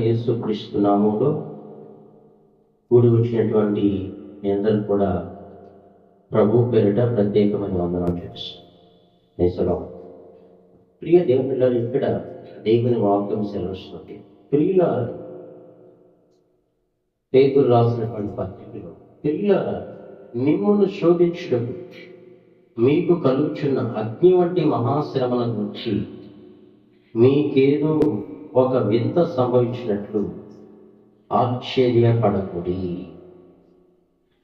యేసుక్రీస్తు నామములో కూడి వచ్చినటువంటి మీ అందరూ కూడా ప్రభు పేరిట ప్రత్యేకమైన వందనాలు చేస్తున్నాం. ప్రియ దేవుని పిల్లలు, ఇక్కడ దేవుని వాక్యం సెలవుస్తుంది. ప్రియుల పేతురు రాసినటువంటి పత్రికలో, ప్రియుల మిమ్మల్ని శోధించడం మీకు కలుగుచున్న అగ్ని వంటి మహాశ్రమల గురించి మీకేదో ఒక వింత సంభవించినట్లు ఆశ్చర్యపడకుడి.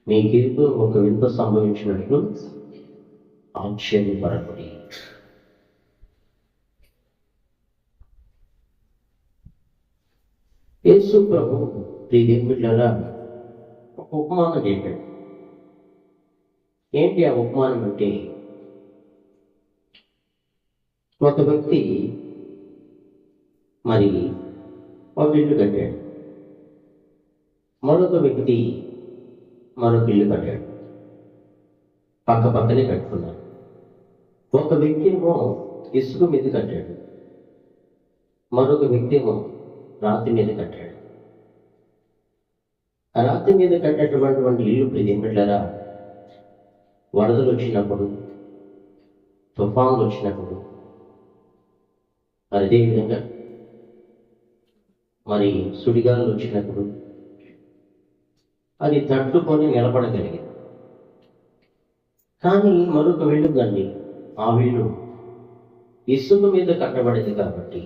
మీకేదో ఒక వింత సంభవించినట్లు ఆశ్చర్యపడకుడి. యేసు ప్రభు ప్రియమిత్రులారా ఒక ఉపమానం చెప్పాడు. ఏంటి ఆ ఉపమానం అంటే, ఒక వ్యక్తి మరి ఒక ఇల్లు కట్టాడు, మరొక వ్యక్తి మరొక ఇల్లు కట్టాడు. పక్క పక్కనే కట్టుకున్నారు. ఒక వ్యక్తి ఏమో ఇసుక మీద కట్టాడు, మరొక వ్యక్తి ఏమో రాతి మీద కట్టాడు. ఆ రాతి మీద కట్టేటటువంటి ఇల్లు ప్రియమిత్రులారా, వరదలు వచ్చినప్పుడు, తుఫాన్లు వచ్చినప్పుడు, మరి అదేవిధంగా మరి సుడిగాలు వచ్చినప్పుడు అది తట్టుకొని నిలబడగలిగింది. కానీ మరొక వీళ్ళు దాన్ని, ఆ వీళ్ళు ఇసుక మీద కట్టబడింది కాబట్టి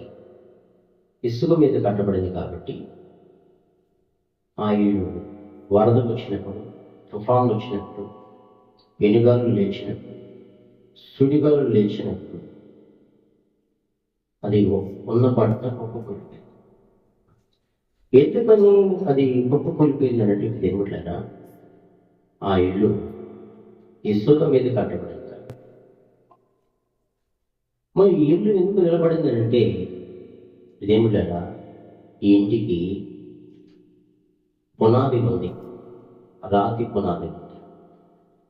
ఆ ఇల్లు వరదలు వచ్చినప్పుడు, తుఫాన్లు వచ్చినప్పుడు, వెనుగాలు లేచినప్పుడు, సుడిగాలు లేచినప్పుడు అది ఉన్న పట్ట కుప్పకొలిపోయింది. ఎందుకని అది కుప్పకొలిపోయింది అన్నట్టు దేవుళ్ళరా, ఆ ఇల్లు ఇసుక మీద కట్టబడింది. మరి ఈ ఇల్లు ఎందుకు నిలబడింది అంటే, దేవుళ్ళరా ఈ ఇంటికి పునాది ఉంది, రాతి పునాది ఉంది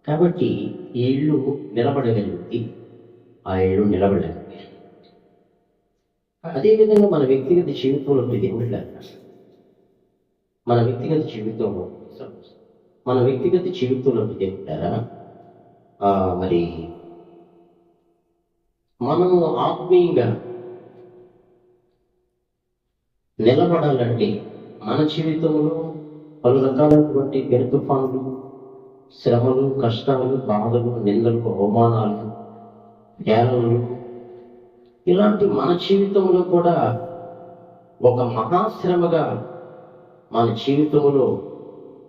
కాబట్టి ఈ ఇల్లు నిలబడగలిగింది, ఆ ఇల్లు నిలబడలేదు. అదేవిధంగా మన వ్యక్తిగత జీవితంలో దేవుళ్ళరా, మన వ్యక్తిగత జీవితంలో దేవుళ్ళరా, మరి మనము ఆత్మీయంగా నిలబడాలంటే మన జీవితంలో పలు రకాలైనటువంటి తుఫానులు, శ్రమలు, కష్టాలు, బాధలు, నిందలు, అవమానాలు, ధ్యానాలు, ఇలాంటి మన జీవితంలో కూడా ఒక మహాశ్రమగా మన జీవితంలో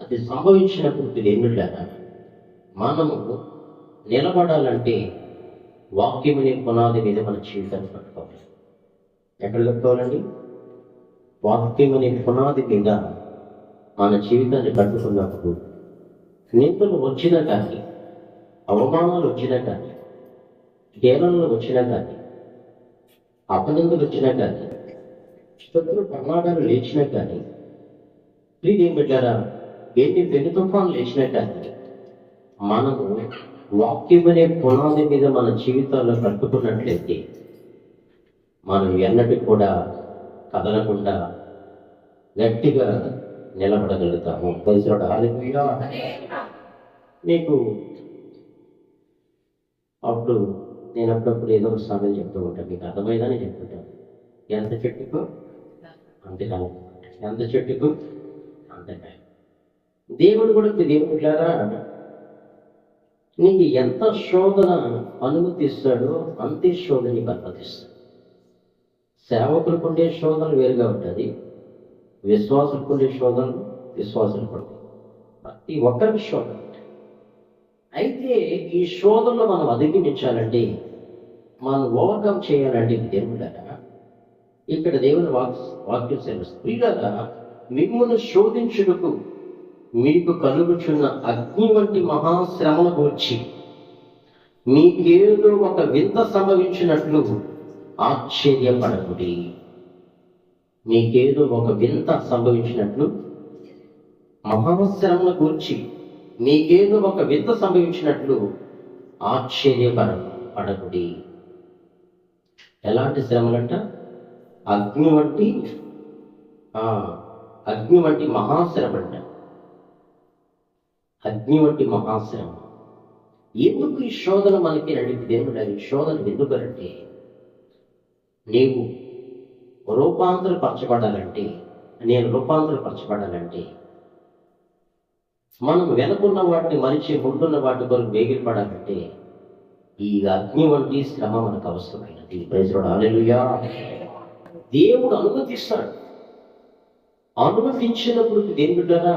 అది సంభవించినప్పుడు ఏంటంటే, మనము నిలబడాలంటే వాక్యం అనే పునాది మీద మన జీవితాన్ని కట్టుకోవాలి. ఎక్కడ కట్టుకోవాలండి? వాక్యం అనే పునాది మీద మన జీవితాన్ని కట్టుకున్నప్పుడు నిందలు వచ్చినా కానీ, అవమానాలు వచ్చినా కానీ, హేళనలు వచ్చినా కానీ, అపనిందలు వచ్చినా కానీ, శత్రు ప్రమాదాలు లేచినా కానీ, ప్రియదేం పెట్టారా ఎన్ని పెను తుఫాన్లు లేచినా కానీ, మనము వాక్యం అనే పునాది మీద మన జీవితాల్లో కట్టుకున్నట్లయితే మనం ఎన్నటి కూడా కదలకుండా గట్టిగా నిలబడగలుగుతాము. మీకు నేను అప్పుడప్పుడు ఏదో ఒక సమయం చెప్తూ ఉంటాను, మీకు అర్థమైందని చెప్తుంటాను. ఎంత చెట్టుకు అంతే కాదు, ఎంత చెట్టుకు అంతే కాదు. దేవుడు కూడా దేవుడిలారా నీకు ఎంత శోధన అనుమతిస్తాడో అంతే శోధన నీకు అనుమతిస్తాడు. సేవకులకు ఉండే శోధనలు వేరుగా ఉంటుంది, విశ్వాసులకు ఉండే శోధనలు విశ్వాసులకు ఉంటాయి. ప్రతి ఒక్కరికి శోధన. అయితే ఈ శోధనలో మనం అధిగమించాలంటే, మనం ఓవర్కమ్ చేయాలంటే దేవుళ్ళగా ఇక్కడ దేవుని వాక్యం సెలవుస్తుంది. ప్రియులారా, మిమ్మల్ని శోధించుటకు మీకు కలుగుచున్న అగ్ని వంటి మహాశ్రమను గూర్చి మీకేదో ఒక వింత సంభవించినట్లు ఆశ్చర్యపడకుడి. మీకేదో ఒక వింత సంభవించినట్లు, మహాశ్రమను గూర్చి మీకేదో ఒక వింత సంభవించినట్లు ఆశ్చర్యపడకుడి. ఎలాంటి శ్రమలంట? అగ్ని వంటి అగ్ని వంటి మహాశ్రమ అంట. అగ్ని వంటి మహాశ్రమ. ఎందుకు ఈ శోధన మనకి నడిపి దేవుడు? ఈ శోధన ఎందుకంటే నీవు రూపాంతరపరచబడాలంటే, నేను రూపాంతరపరచబడాలంటే, మనం వెనుకున్న వాటిని మరిచి ముందున్న వాటి కొరకు వేగిరపడాలంటే ఈ అగ్ని వంటి శ్రమ మనకు అవసరమైనది. ప్రైజ్ లార్డ్, హల్లెలూయా. దేవుడు అనుమతిస్తాడు. అనుమతించినప్పుడు దేవుడారా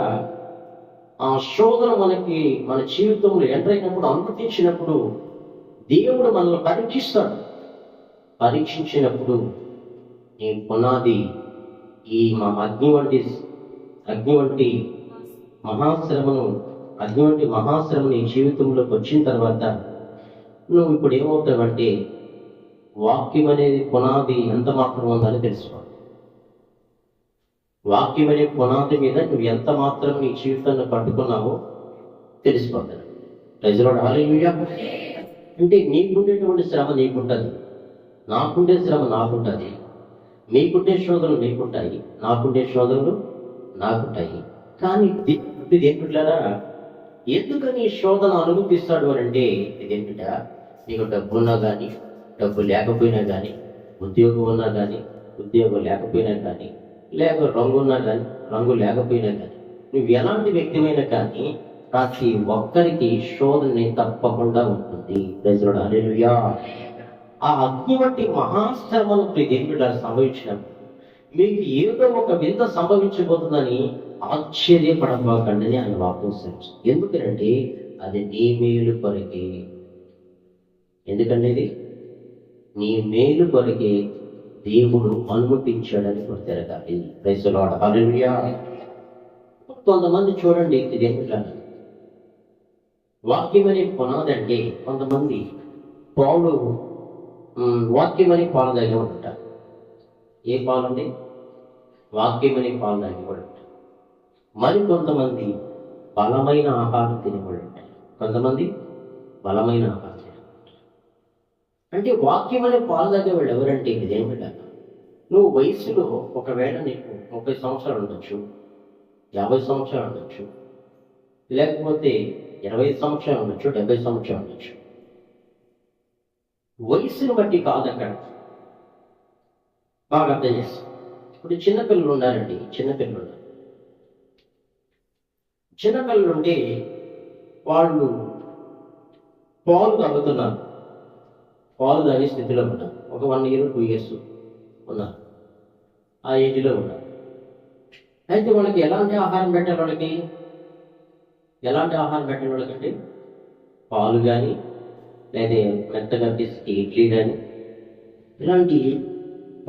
ఆ శోధన మన జీవితంలో ఎంటర్ అయినప్పుడు, అనుమతించినప్పుడు దేవుడు మనల్ని పరీక్షిస్తాడు. పరీక్షించినప్పుడు ఈ పునాది, ఈ అగ్ని వంటి మహాశ్రమను నీ జీవితంలోకి వచ్చిన తర్వాత నువ్వు ఇప్పుడు ఏమవుతావంటే, వాక్యం అనేది పునాది ఎంత మాత్రం ఉందని తెలుసుకో. వాక్యం అనే పునాది మీద నువ్వు ఎంత మాత్రం నీ జీవితాన్ని పట్టుకున్నావో తెలిసిపోతాను. ప్రైజ్ లార్డ్, హల్లెలూయా. అంటే నీకుండేటువంటి శ్రమ నీకుంటుంది, నాకుండే శ్రమ నాకుంటుంది, మీకుండే శోధనలు నీకుంటాయి, నాకుండే శోధనలు నాకుంటాయి. కానీ ఇదేంటారా, ఎందుకని శోధన అనుమతిస్తాడు అని అంటే, ఇదేంట నీకు డబ్బు ఉన్నా కానీ, డబ్బు లేకపోయినా కానీ, ఉద్యోగం ఉన్నా కానీ, ఉద్యోగం లేకపోయినా కానీ, లేక రంగు ఉన్నా కానీ, రంగు లేకపోయినా కానీ, నువ్వు ఎలాంటి వ్యక్తిమైనా కానీ ప్రతి ఒక్కరికి శోధన తప్పకుండా ఉంటుంది. Praise lord, hallelujah. ఆ అగ్ని వంటి మహాశ్రమను దేవుడు సంభవించినప్పుడు మీకు ఏదో ఒక వింత సంభవించబోతుందని ఆశ్చర్యపడబాకండి అని ఆయన వాక్యం సెలవు. ఎందుకంటే అది నీ మేలు కొరకే. ఎందుకంటే ఇది నీ మేలు కొరకే దేవుడు అనుమతించాడని కూడా తిరగాలి. ప్రైజ్ లార్డ్, హల్లెలూయా. కొంతమంది చూడండి, ఇదేంటారు వాక్యం అనే పునాది అంటే, కొంతమంది పాలు వాక్యం అని పాలు తాగి ఉంటారు. ఏ పాలు అండి? వాక్యం అని పాలు తాగి ఉంటారు. మరి కొంతమంది బలమైన ఆహారం తినబడి ఉంటారు. కొంతమంది బలమైన ఆహారం తినబడి. అంటే వాక్యం అనే పాలు తాగేవాళ్ళు ఎవరంటే ఇదేమిటా, నువ్వు వయసులో ఒకవేళ నీకు 30 సంవత్సరాలు ఉండొచ్చు, 50 సంవత్సరాలు ఉండొచ్చు, లేకపోతే 20 సంవత్సరాలు ఉండొచ్చు, 70 సంవత్సరాలు ఉండొచ్చు. వయసును బట్టి కాదు అక్కడ. బాగా అర్థం చేస్తాం. ఇప్పుడు చిన్నపిల్లలు ఉన్నారండి, చిన్నపిల్లలు ఉంటే వాళ్ళు పాలు తాగుతున్నారు, పాలు తాగే స్థితిలో ఉన్నారు. ఒక 1 year 2 years ఉన్నారు, ఆ ఏజ్లో ఉన్నారు. అయితే వాళ్ళకి ఎలాంటి ఆహారం పెట్టాలి? ఎలాంటి ఆహారం పెట్టాలి వాళ్ళకంటే, పాలు కానీ, లేదా మెత్తగా పిసికి ఇడ్లీ కానీ, ఇలాంటి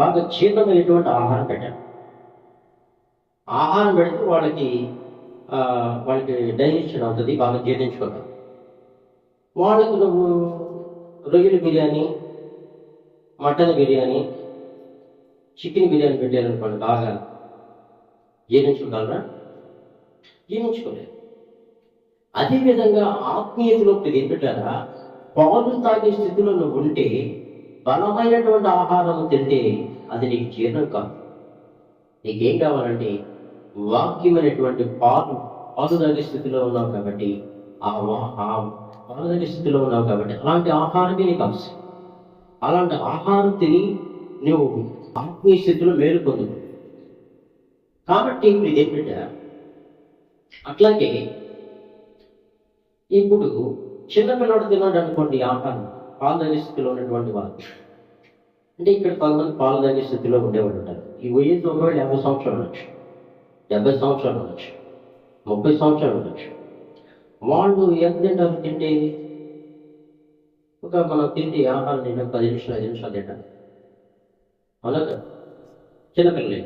బాగా జీర్ణమైనటువంటి ఆహారం పెట్టాలి. ఆహారం పెడితే వాళ్ళకి డైజెషన్ అవుతుంది, బాగా జీర్ణించుకుంటారు. వాళ్ళకు నువ్వు రొయ్యల బిర్యానీ, మటన్ బిర్యానీ, చికెన్ బిర్యానీ పెట్టారనుకోండి, బాగా జీర్ణించుకోగలరా? జీర్ణించుకోలేరు. అదేవిధంగా ఆత్మీయతలో ఏంటంటారా, పాలు తాగే స్థితిలో నువ్వు ఉంటే, బలమైనటువంటి ఆహారం తింటే అది నీకు జీర్ణం కాదు. నీకేం కావాలంటే వాక్యం అనేటువంటి పాలు తాగే స్థితిలో ఉన్నావు కాబట్టి, ఆ పాలు తాగే స్థితిలో ఉన్నావు కాబట్టి అలాంటి ఆహారమే నీకు అవసరం. అలాంటి ఆహారం తిని నువ్వు ఆత్మీయ స్థితిలో మేలు పొందు. కాబట్టి ఇప్పుడు ఇదేంటంటే, అట్లాగే ఇప్పుడు చిన్నపిల్లడు తిన్నాడు అనుకోండి ఆహారం, పాలు తాగే స్థితిలో ఉన్నటువంటి వాళ్ళు. అంటే ఇక్కడ కొంతమంది పాలు తాగే స్థితిలో ఉండేవాళ్ళు ఉంటారు. ఈ వయసు ఒకవేళ 50 సంవత్సరాలు ఉండొచ్చు, 70 సంవత్సరాలు ఉండొచ్చు, 30 సంవత్సరాలు ఉండొచ్చు. వాళ్ళు ఎంత తింటారు? తింటే మనం తింటే ఆహారం తింటాం 10 నిమిషాలు 5 నిమిషాలు తింటాం. అవునా కదా? చిన్నపిల్లలే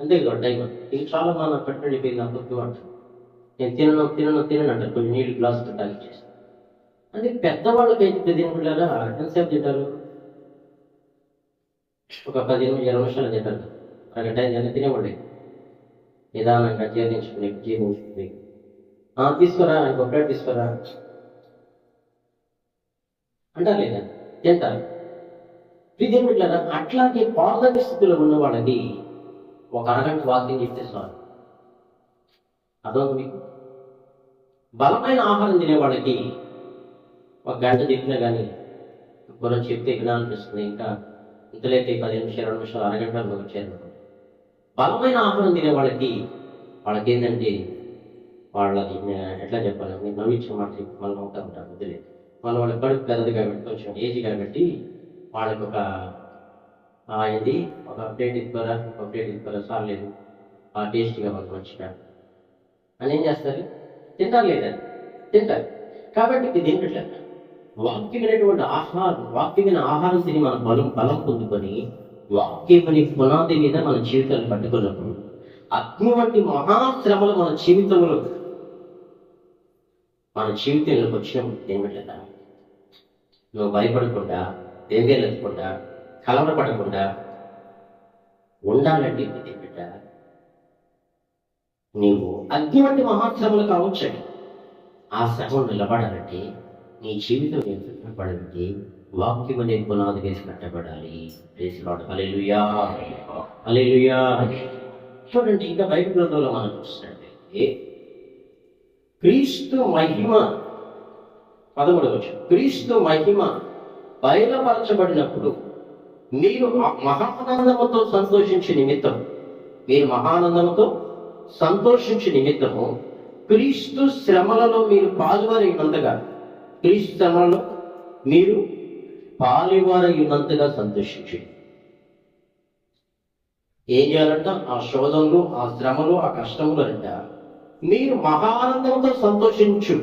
అంతే కదా టైం. ఇది చాలా మన పెట్టండి అంటారు. నేను తినను అంటారు. కొంచెం నీళ్ళు గ్లాసులు తాగిచ్చేసి. అది పెద్దవాళ్ళకి అయితే తినకుండా ఎంతసేపు తింటారు? ఒక 10-20 నిమిషాలు తింటారు. అరగంట తినేవాళ్ళు నిదానంగా జీర్ణించుకుని తీసుకురా ఇంకో ప్లేట్ తీసుకురా అంటారు లేదా? తింటారు. ఇదేం పెట్టారా? అట్లాగే పారదర్శక స్థితిలో ఉన్న వాళ్ళకి ఒక అరగంట వాకింగ్ చేస్తే చాలు. అదొక మీకు బలమైన ఆహారం తినే వాళ్ళకి ఒక గంట చెప్పినా కానీ మనం చెప్తే వినాలనిపిస్తుంది. ఇంకా ఇంతలేక 10 నిమిషాలు 20 నిమిషాలు అరగంటలో వచ్చారు. బలమైన ఆహారం తినే వాళ్ళకి ఏంటంటే వాళ్ళకి ఎట్లా చెప్పాలి, మీరు నవ్వించిన మాట మళ్ళీ నవ్వుతూ ఉంటారు. వదిలేదు వాళ్ళ కడుపు పెద్దది కాబట్టి కొంచెం ఏజ్ కాబట్టి వాళ్ళకి ఒక ప్లేట్ ఇస్తారా సార్లేదు టేస్టీగా వాళ్ళు మంచిగా అని ఏం చేస్తారు? తింటారు లేదా? తింటారు. కాబట్టి ఇది ఏంటంటే వాక్యమైనటువంటి వాక్యమైన ఆహారం తిని మన బలం పొందుకొని వాక్యమని పునాది మీద మన జీవితాన్ని పట్టుకున్నప్పుడు అగ్ని వంటి మహాశ్రమలు మన జీవితంలోకి వచ్చినప్పుడు ఏమిటా నువ్వు భయపడకుండా, దేవేలకుండా, కలవరపడకుండా ఉండాలంటే ఏమిటా నీవు అగ్ని వంటి మహాశ్రమలు కావచ్చు. ఆ శ్రమను నిలబడాలంటే నీ జీవితం నిలబడాలంటే వాక్యం అనే పునాది వేసి కట్టబడాలి. హల్లెలూయా హల్లెలూయా. చూడండి, ఇంకా బైబిల్ గ్రంథంలో మనం చూసినట్లయితే క్రీస్తు మహిమ 13వ వచనం, క్రీస్తు మహిమ బయలుపరచబడినప్పుడు మీరు మహానందముతో సంతోషించే నిమిత్తము క్రీస్తు శ్రమలలో మీరు పాలువారైనంతగా సంతోషించండి. ఏం చేయాలంట? ఆ శోధనలు, ఆ శ్రమలు, ఆ కష్టములు అంట మీరు మహానందంతో సంతోషించు.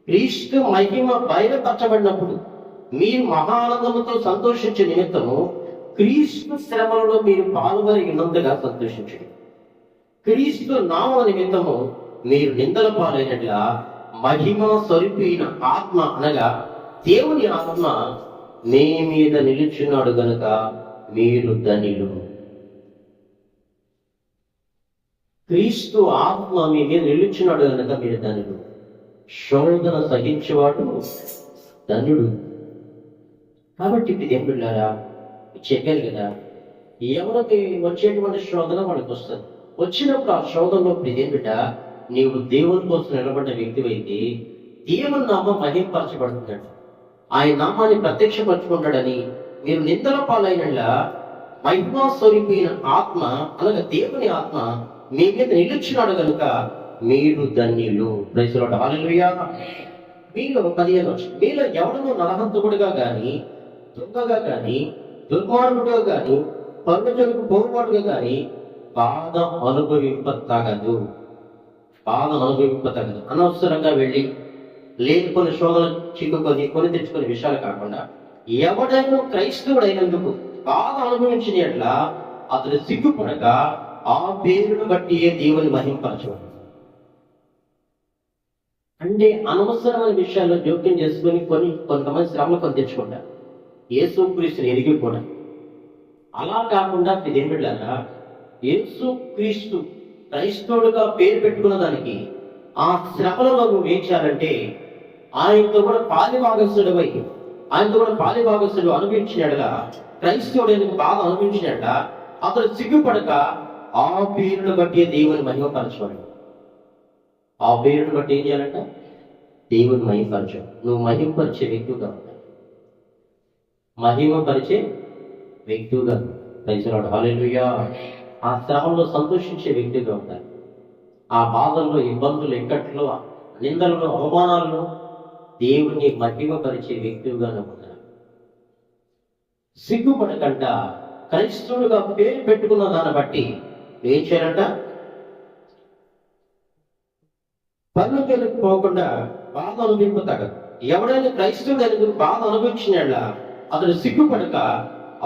క్రీస్తు మహిమ బయలుపరచబడినప్పుడు మీరు మహానందముతో సంతోషించే నిమిత్తము క్రీస్తు శ్రమలలో మీరు పాల్గొనంతగా సంతోషించండి. క్రీస్తు నామ నిమిత్తము మీరు నిందల పాలైనట్లా మహిమ స్వరూపైన ఆత్మ అనగా దేవుని ఆత్మ మీ మీద నిలుచున్నాడు గనుక మీరు ధన్యులు. క్రీస్తు ఆత్మ మీ మీద నిలుచున్నాడు కనుక మీరు ధన్యుడు. శోధన సహించేవాడు ధన్యుడు. కాబట్టి ఇది ఏం బిడ్డారా చెప్పారు కదా, ఎవరికి వచ్చేటువంటి శోధన వాళ్ళకి వస్తుంది. వచ్చినప్పుడు ఆ శోధనలో ఇదేం బిడ్డ, నీవు దేవుని కోసం నిలబడ్డ వ్యక్తి అయితే దేవుని నామం మహింపరచబడుతున్నాడు. ఆయన నామాన్ని ప్రత్యక్షపరచుకుంటాడని మీరు నిందల పాలైనలా మహిమా స్వరూపైన ఆత్మ అనగా దేవుని ఆత్మ మీ మీద నిలుచున్నాడు కనుక మీరు ధన్యులు. Praise the lord. హల్లెలూయా. మీలో 15 వచ్చి మీలో ఎవడనో నరహంతకుడుగా కానీ, దొంగగా కానీ, దుర్మార్గుడుగా కానీ, పరులకు పోరుపాటుగా కానీ బాధ అనుభవింపతగదు. అనవసరంగా వెళ్ళి లేని కొన్ని శోధనలు చిక్కుకొని కొని తెచ్చుకునే విషయాలు కాకుండా ఎవడైనా క్రైస్తవుడైనందుకు బాధ అనుభవించిన ఎట్లా అతను సిగ్గుపడక ఆ పేరును బట్టి దేవుని మహింపరచడం. అంటే అనవసరమైన విషయాల్లో జోక్యం చేసుకుని కొంతమంది శ్రమలు కొని తెచ్చుకుంటారు. యేసుక్రీస్తుని ఎరిగి కూడా అలా కాకుండా ఇదేం బిడ్డలారా, యేసుక్రీస్తు క్రైస్తవుడుగా పేరు పెట్టుకున్న దానికి ఆ శ్రమలలో నువ్వు ఏం చేయాలంటే ఆయనతో కూడా పాలిభాగస్తుడు అనుభవించినట్లా, క్రైస్తవుడు ఎందుకు బాధ అనుభవించినట్లా అతను సిగ్గుపడక ఆ పేరును బట్టి దేవుని మహిమపరచాలి. ఆ పేరును బట్టి ఏం చేయాలంట? దేవుని మహిమపరచు. నువ్వు మహిమపరిచే వ్యక్తిగా ఉంటావు. మహిమపరిచే వ్యక్తిగా. Praise the lord. హల్లెలూయా. ఆ శ్రమంలో సంతోషించే వ్యక్తిగా ఉంటారు. ఆ బాధల్లో, ఇబ్బందులు, ఇక్కట్లో, నిందలలో, అవమానాల్లో దేవుని మహిమపరిచే వ్యక్తిగా ఉంటారు. సిగ్గుపడకంట క్రైస్తవుడుగా పేరు పెట్టుకున్న దాన్ని బట్టి ఏం చేయాలంట? పనులకు పోకుండా బాధ అనుభవింపతగదు. ఎవడైనా క్రైస్తవుడు అనేది బాధ అనుభవించినట్ల అతడు సిగ్గుపడక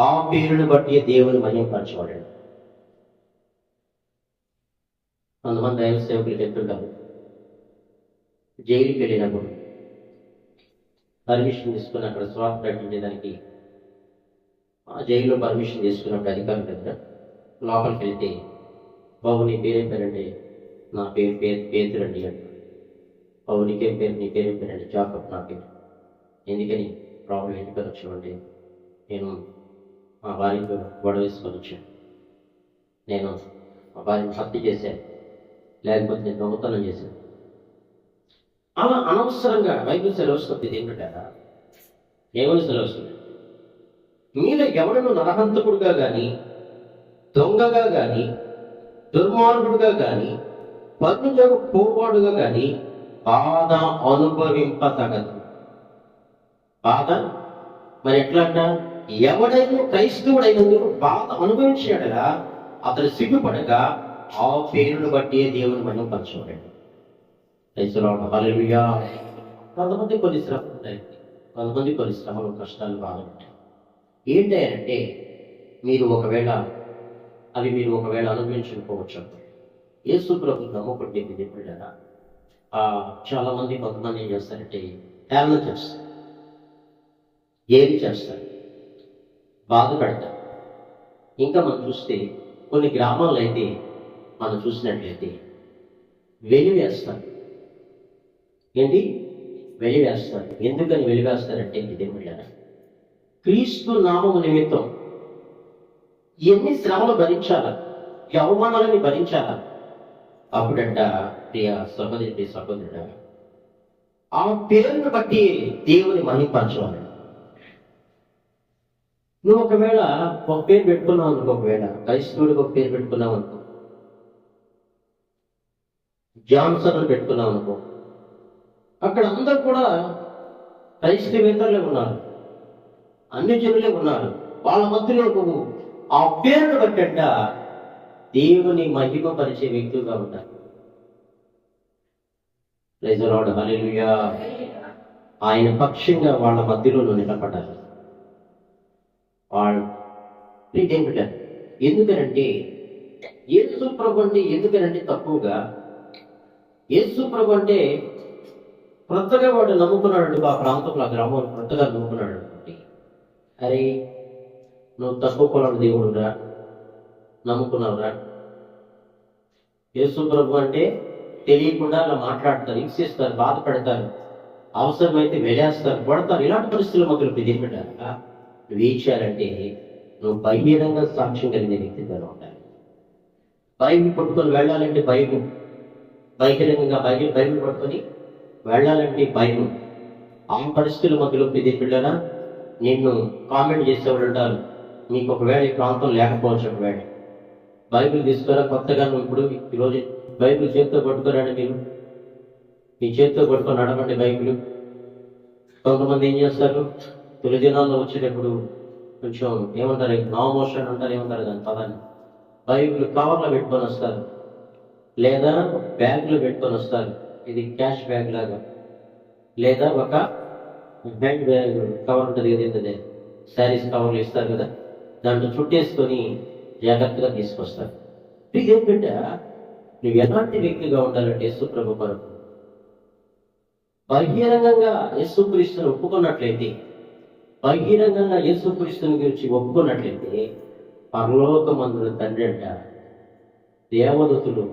ఆ పేరును బట్టి దేవుని మహిమపరచబడాడు. కొంతమంది దైవ సేవకులు చెప్తుంటారు, జైలుకి వెళ్ళినప్పుడు పర్మిషన్ తీసుకుని అక్కడ స్వార్థ ప్రకటించేదానికి ఆ జైల్లో పర్మిషన్ తీసుకున్నప్పుడు అధికారుల దగ్గర లోపలికి వెళ్తే, బాబు నీ పేరేం పేరండి? నా పేతురండి అంటారు. బాబు నీకేం పేరు? నీ పేరేం పేరండి? జాకబ్ నా పేరు. ఎందుకని ప్రాబ్లం ఎందుకు వచ్చామండి? నేను మా భార్యతో గొడవ వేసుకొని వచ్చాను. నేను మా భార్యను హత్య చేశాను, లేకపోతే నేను దొంగతనం చేశాను. అలా అనవసరంగా బైబిల్ సెలవుస్తుంది. ఏంటంటారా? ఏమని సెలవుస్తుంది? మీలో ఎవడను నరహంతకుడుగా కానీ, దొంగగా కానీ, దుర్మార్గుడుగా కానీ, పన్నులకు పోవాడుగా కానీ బాధ అనుభవింపతగదు. బాధ మరి ఎట్లాంట? ఎవడైనా క్రైస్తవుడైనందుకు బాధ అనుభవించాడలా అతను సిగ్గుపడగా ఆ పేరును బట్టి దేవుని మనం పంచుకోండి. హల్లెలూయా. కొంతమంది కొన్ని శ్రమలు ఉంటాయి, కొంతమంది కొన్ని శ్రమలు, కష్టాలు బాగా ఉంటాయి. ఏంటంటే మీరు ఒకవేళ అనుభవించకపోవచ్చు. యేసు ప్రభు నమ్మకుంటే ఎప్పుడైనా చాలా మంది కొంతమంది ఏం చేస్తారంటే హేళన చేస్తారు, ఏది చేస్తారు, బాధ పెడతారు. ఇంకా మనం చూస్తే కొన్ని గ్రామాల్లో అయితే మనం చూసినట్లయితే వెలివేస్తారు. ఏంటి? వెలివేస్తారు. ఎందుకని వెలివేస్తారంటే దేవుళ్ళారా, క్రీస్తు నామము నిమిత్తం ఎన్ని శ్రమలు భరించాలా, ఈ అవమానాలని భరించాలా. అప్పుడంట ప్రియ సహోదరుడా, ఆ పేరును బట్టి దేవుని మహింపరచాలి. నువ్వు ఒకవేళ ఒక పేరు పెట్టుకున్నావు అనుకో, ఒకవేళ క్రైస్తవుడికి ఒక పేరు పెట్టుకున్నావు అనుకో, జాన్సన్ పెట్టుకున్నావు అనుకో, అక్కడ అందరూ కూడా క్రైస్తవేతరులే ఉన్నారు, అన్ని జనులే ఉన్నారు. వాళ్ళ మధ్యలో నువ్వు ఆ పేరును బట్టంట దేవుని మహిమపరిచే వ్యక్తులుగా ఉంటారు. Praise the lord. హల్లెలూయా. ఆయన పక్షంగా వాళ్ళ మధ్యలో నిలబడాలి. వాళ్ళు ఎందుకనంటే యేసు ప్రభు అంటే ఎందుకనంటే తక్కువగా, యేసు ప్రభు అంటే కొత్తగా వాడు నమ్ముకున్నాడు. ఆ ప్రాంతంలో ఆ గ్రామంలో కొత్తగా నమ్ముకున్నాడు అనుకోండి, అరే నువ్వు తక్కువ కొలడు దేవుడురా, నమ్ముకున్నావురా. యేసు ప్రభు అంటే తెలియకుండా అలా మాట్లాడతారు, హింసిస్తారు, బాధపడతారు, అవసరమైతే వెళ్ళేస్తారు, కొడతారు. ఇలాంటి పరిస్థితులు మొదలు పెట్టారా, నువ్వు ఏం చేయాలంటే నువ్వు బహిరంగ సాక్ష్యం కలిగిన వ్యక్తిగా ఉండాలి. బైబిల్ పట్టుకొని వెళ్ళాలంటే బహిరంగంగా బైబిల్ పట్టుకొని వెళ్ళాలంటే భయం. ఆ పరిస్థితుల మధ్యలో పిల్లరా నిన్ను కామెంట్ చేసేవాళ్ళు ఉంటారు. నీకు ఒకవేళ ఈ ప్రాంతం లేకపోవచ్చు, ఒకవేళ బైబిల్ తీసుకురా కొత్తగా నువ్వు ఇప్పుడు ఈరోజు బైబిల్ చేతితో పట్టుకోరాడు. మీరు మీ చేతితో పట్టుకొని నడవండి బైబిల్. కొంతమంది ఏం చేస్తారు, తొలి దినాల్లో వచ్చేటప్పుడు కొంచెం ఏమంటారు, నామోషన్ అంటారు, ఏమంటారు దాని పదాన్ని, బైబిల్ కవర్లో పెట్టుకొని వస్తారు, లేదా బ్యాగ్లో పెట్టుకొని వస్తారు. ఇది క్యాష్ బ్యాగ్ లాగా, లేదా ఒక హ్యాండ్ బ్యాగ్ కవర్ ఉంటుంది కదా, ఏంటంటే శారీస్ కవర్లు ఇస్తారు కదా, దాంట్లో చుట్టేసుకొని జాగ్రత్తగా తీసుకొస్తారు. ఏంటంటే నువ్వు ఎలాంటి వ్యక్తిగా ఉండాలంటే యేసు ప్రభు కొరకు బహిరంగంగా యేసుక్రీస్తుని ఒప్పుకున్నట్లయితే, బహిరంగంగా యేసుక్రీస్తుని గురించి ఒప్పుకున్నట్లయితే పరలోకమందుల తండ్రి అంట దేవదూతులు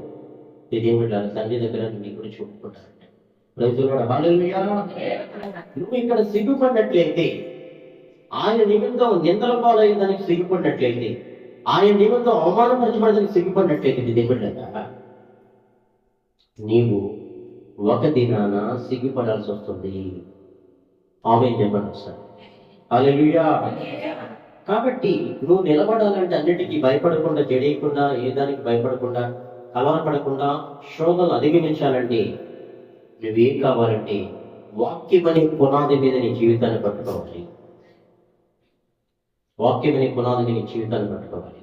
తండ్రి దగ్గర నీ గురించి ఒప్పుకుంటారంట. నువ్వు ఇక్కడ సిగ్గుపడినట్లయితే, ఆయన నిమిత్తం నిందల పాలయ్యేదానికి సిగ్గుపడినట్లయితే, ఆయన నిమిత్తం అవమానపరచబడడానికి సిగ్గుపడినట్లయితే దేవుళ్ళగా నీవు ఒక దినాన సిగ్గుపడాల్సి వస్తుంది. ఆమేన్ చెప్పండి ఒకసారి. హల్లెలూయా. కాబట్టి నువ్వు నిలబడాలంటే అన్నిటికీ భయపడకుండా, జడేయకుండా, ఏ దానికి భయపడకుండా, కలవరపడకుండా, శోధనలు అధిగమించాలంటే నువ్వేం కావాలంటే వాక్యం అనే పునాది మీద నీ జీవితాన్ని పట్టుకోవాలి. వాక్యం అనే పునాది నీ జీవితాన్ని పట్టుకోవాలి.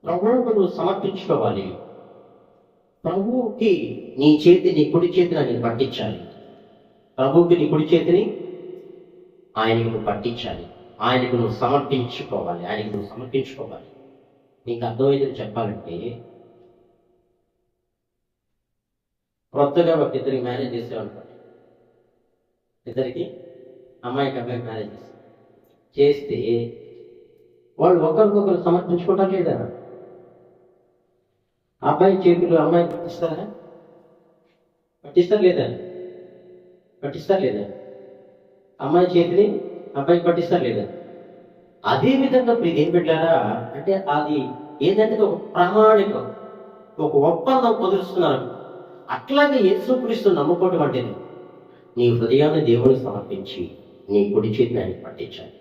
ప్రభువుకు నువ్వు సమర్పించుకోవాలి. ప్రభువుకి నీ కుడి చేతిని ఆయన పట్టించాలి. ప్రభువుకి నీ కుడి చేతిని ఆయనకు నువ్వు పట్టించాలి. ఆయనకు నువ్వు సమర్పించుకోవాలి. నీకు అర్థమైందని చెప్పాలంటే, కొత్తగా ఒక ఇద్దరికి మ్యారేజ్ చేసేవాళ్ళండి, ఇద్దరికి అమ్మాయికి అబ్బాయికి మ్యారేజ్ చేస్తే వాళ్ళు ఒకరికొకరు సమర్పించుకోవటం లేదా? అబ్బాయి చేతులు అమ్మాయికి పట్టిస్తారా? పట్టిస్తారు లేదా? పట్టిస్తారు లేదా? అమ్మాయి చేతిని అబ్బాయికి పట్టిస్తారు లేదా? అదే విధంగా మీరు ఏం పెట్టారా అంటే అది ఏంటంటే ఒక ప్రామాణికం, ఒక ఒప్పందం కుదురుస్తున్నారు. అట్లాగే యేసుక్రీస్తు నమ్ముకోవటం అంటే నీ హృదయాన్ని దేవునికి సమర్పించి నీ కుడి చేతిని ఆయనకి పట్టించాలి.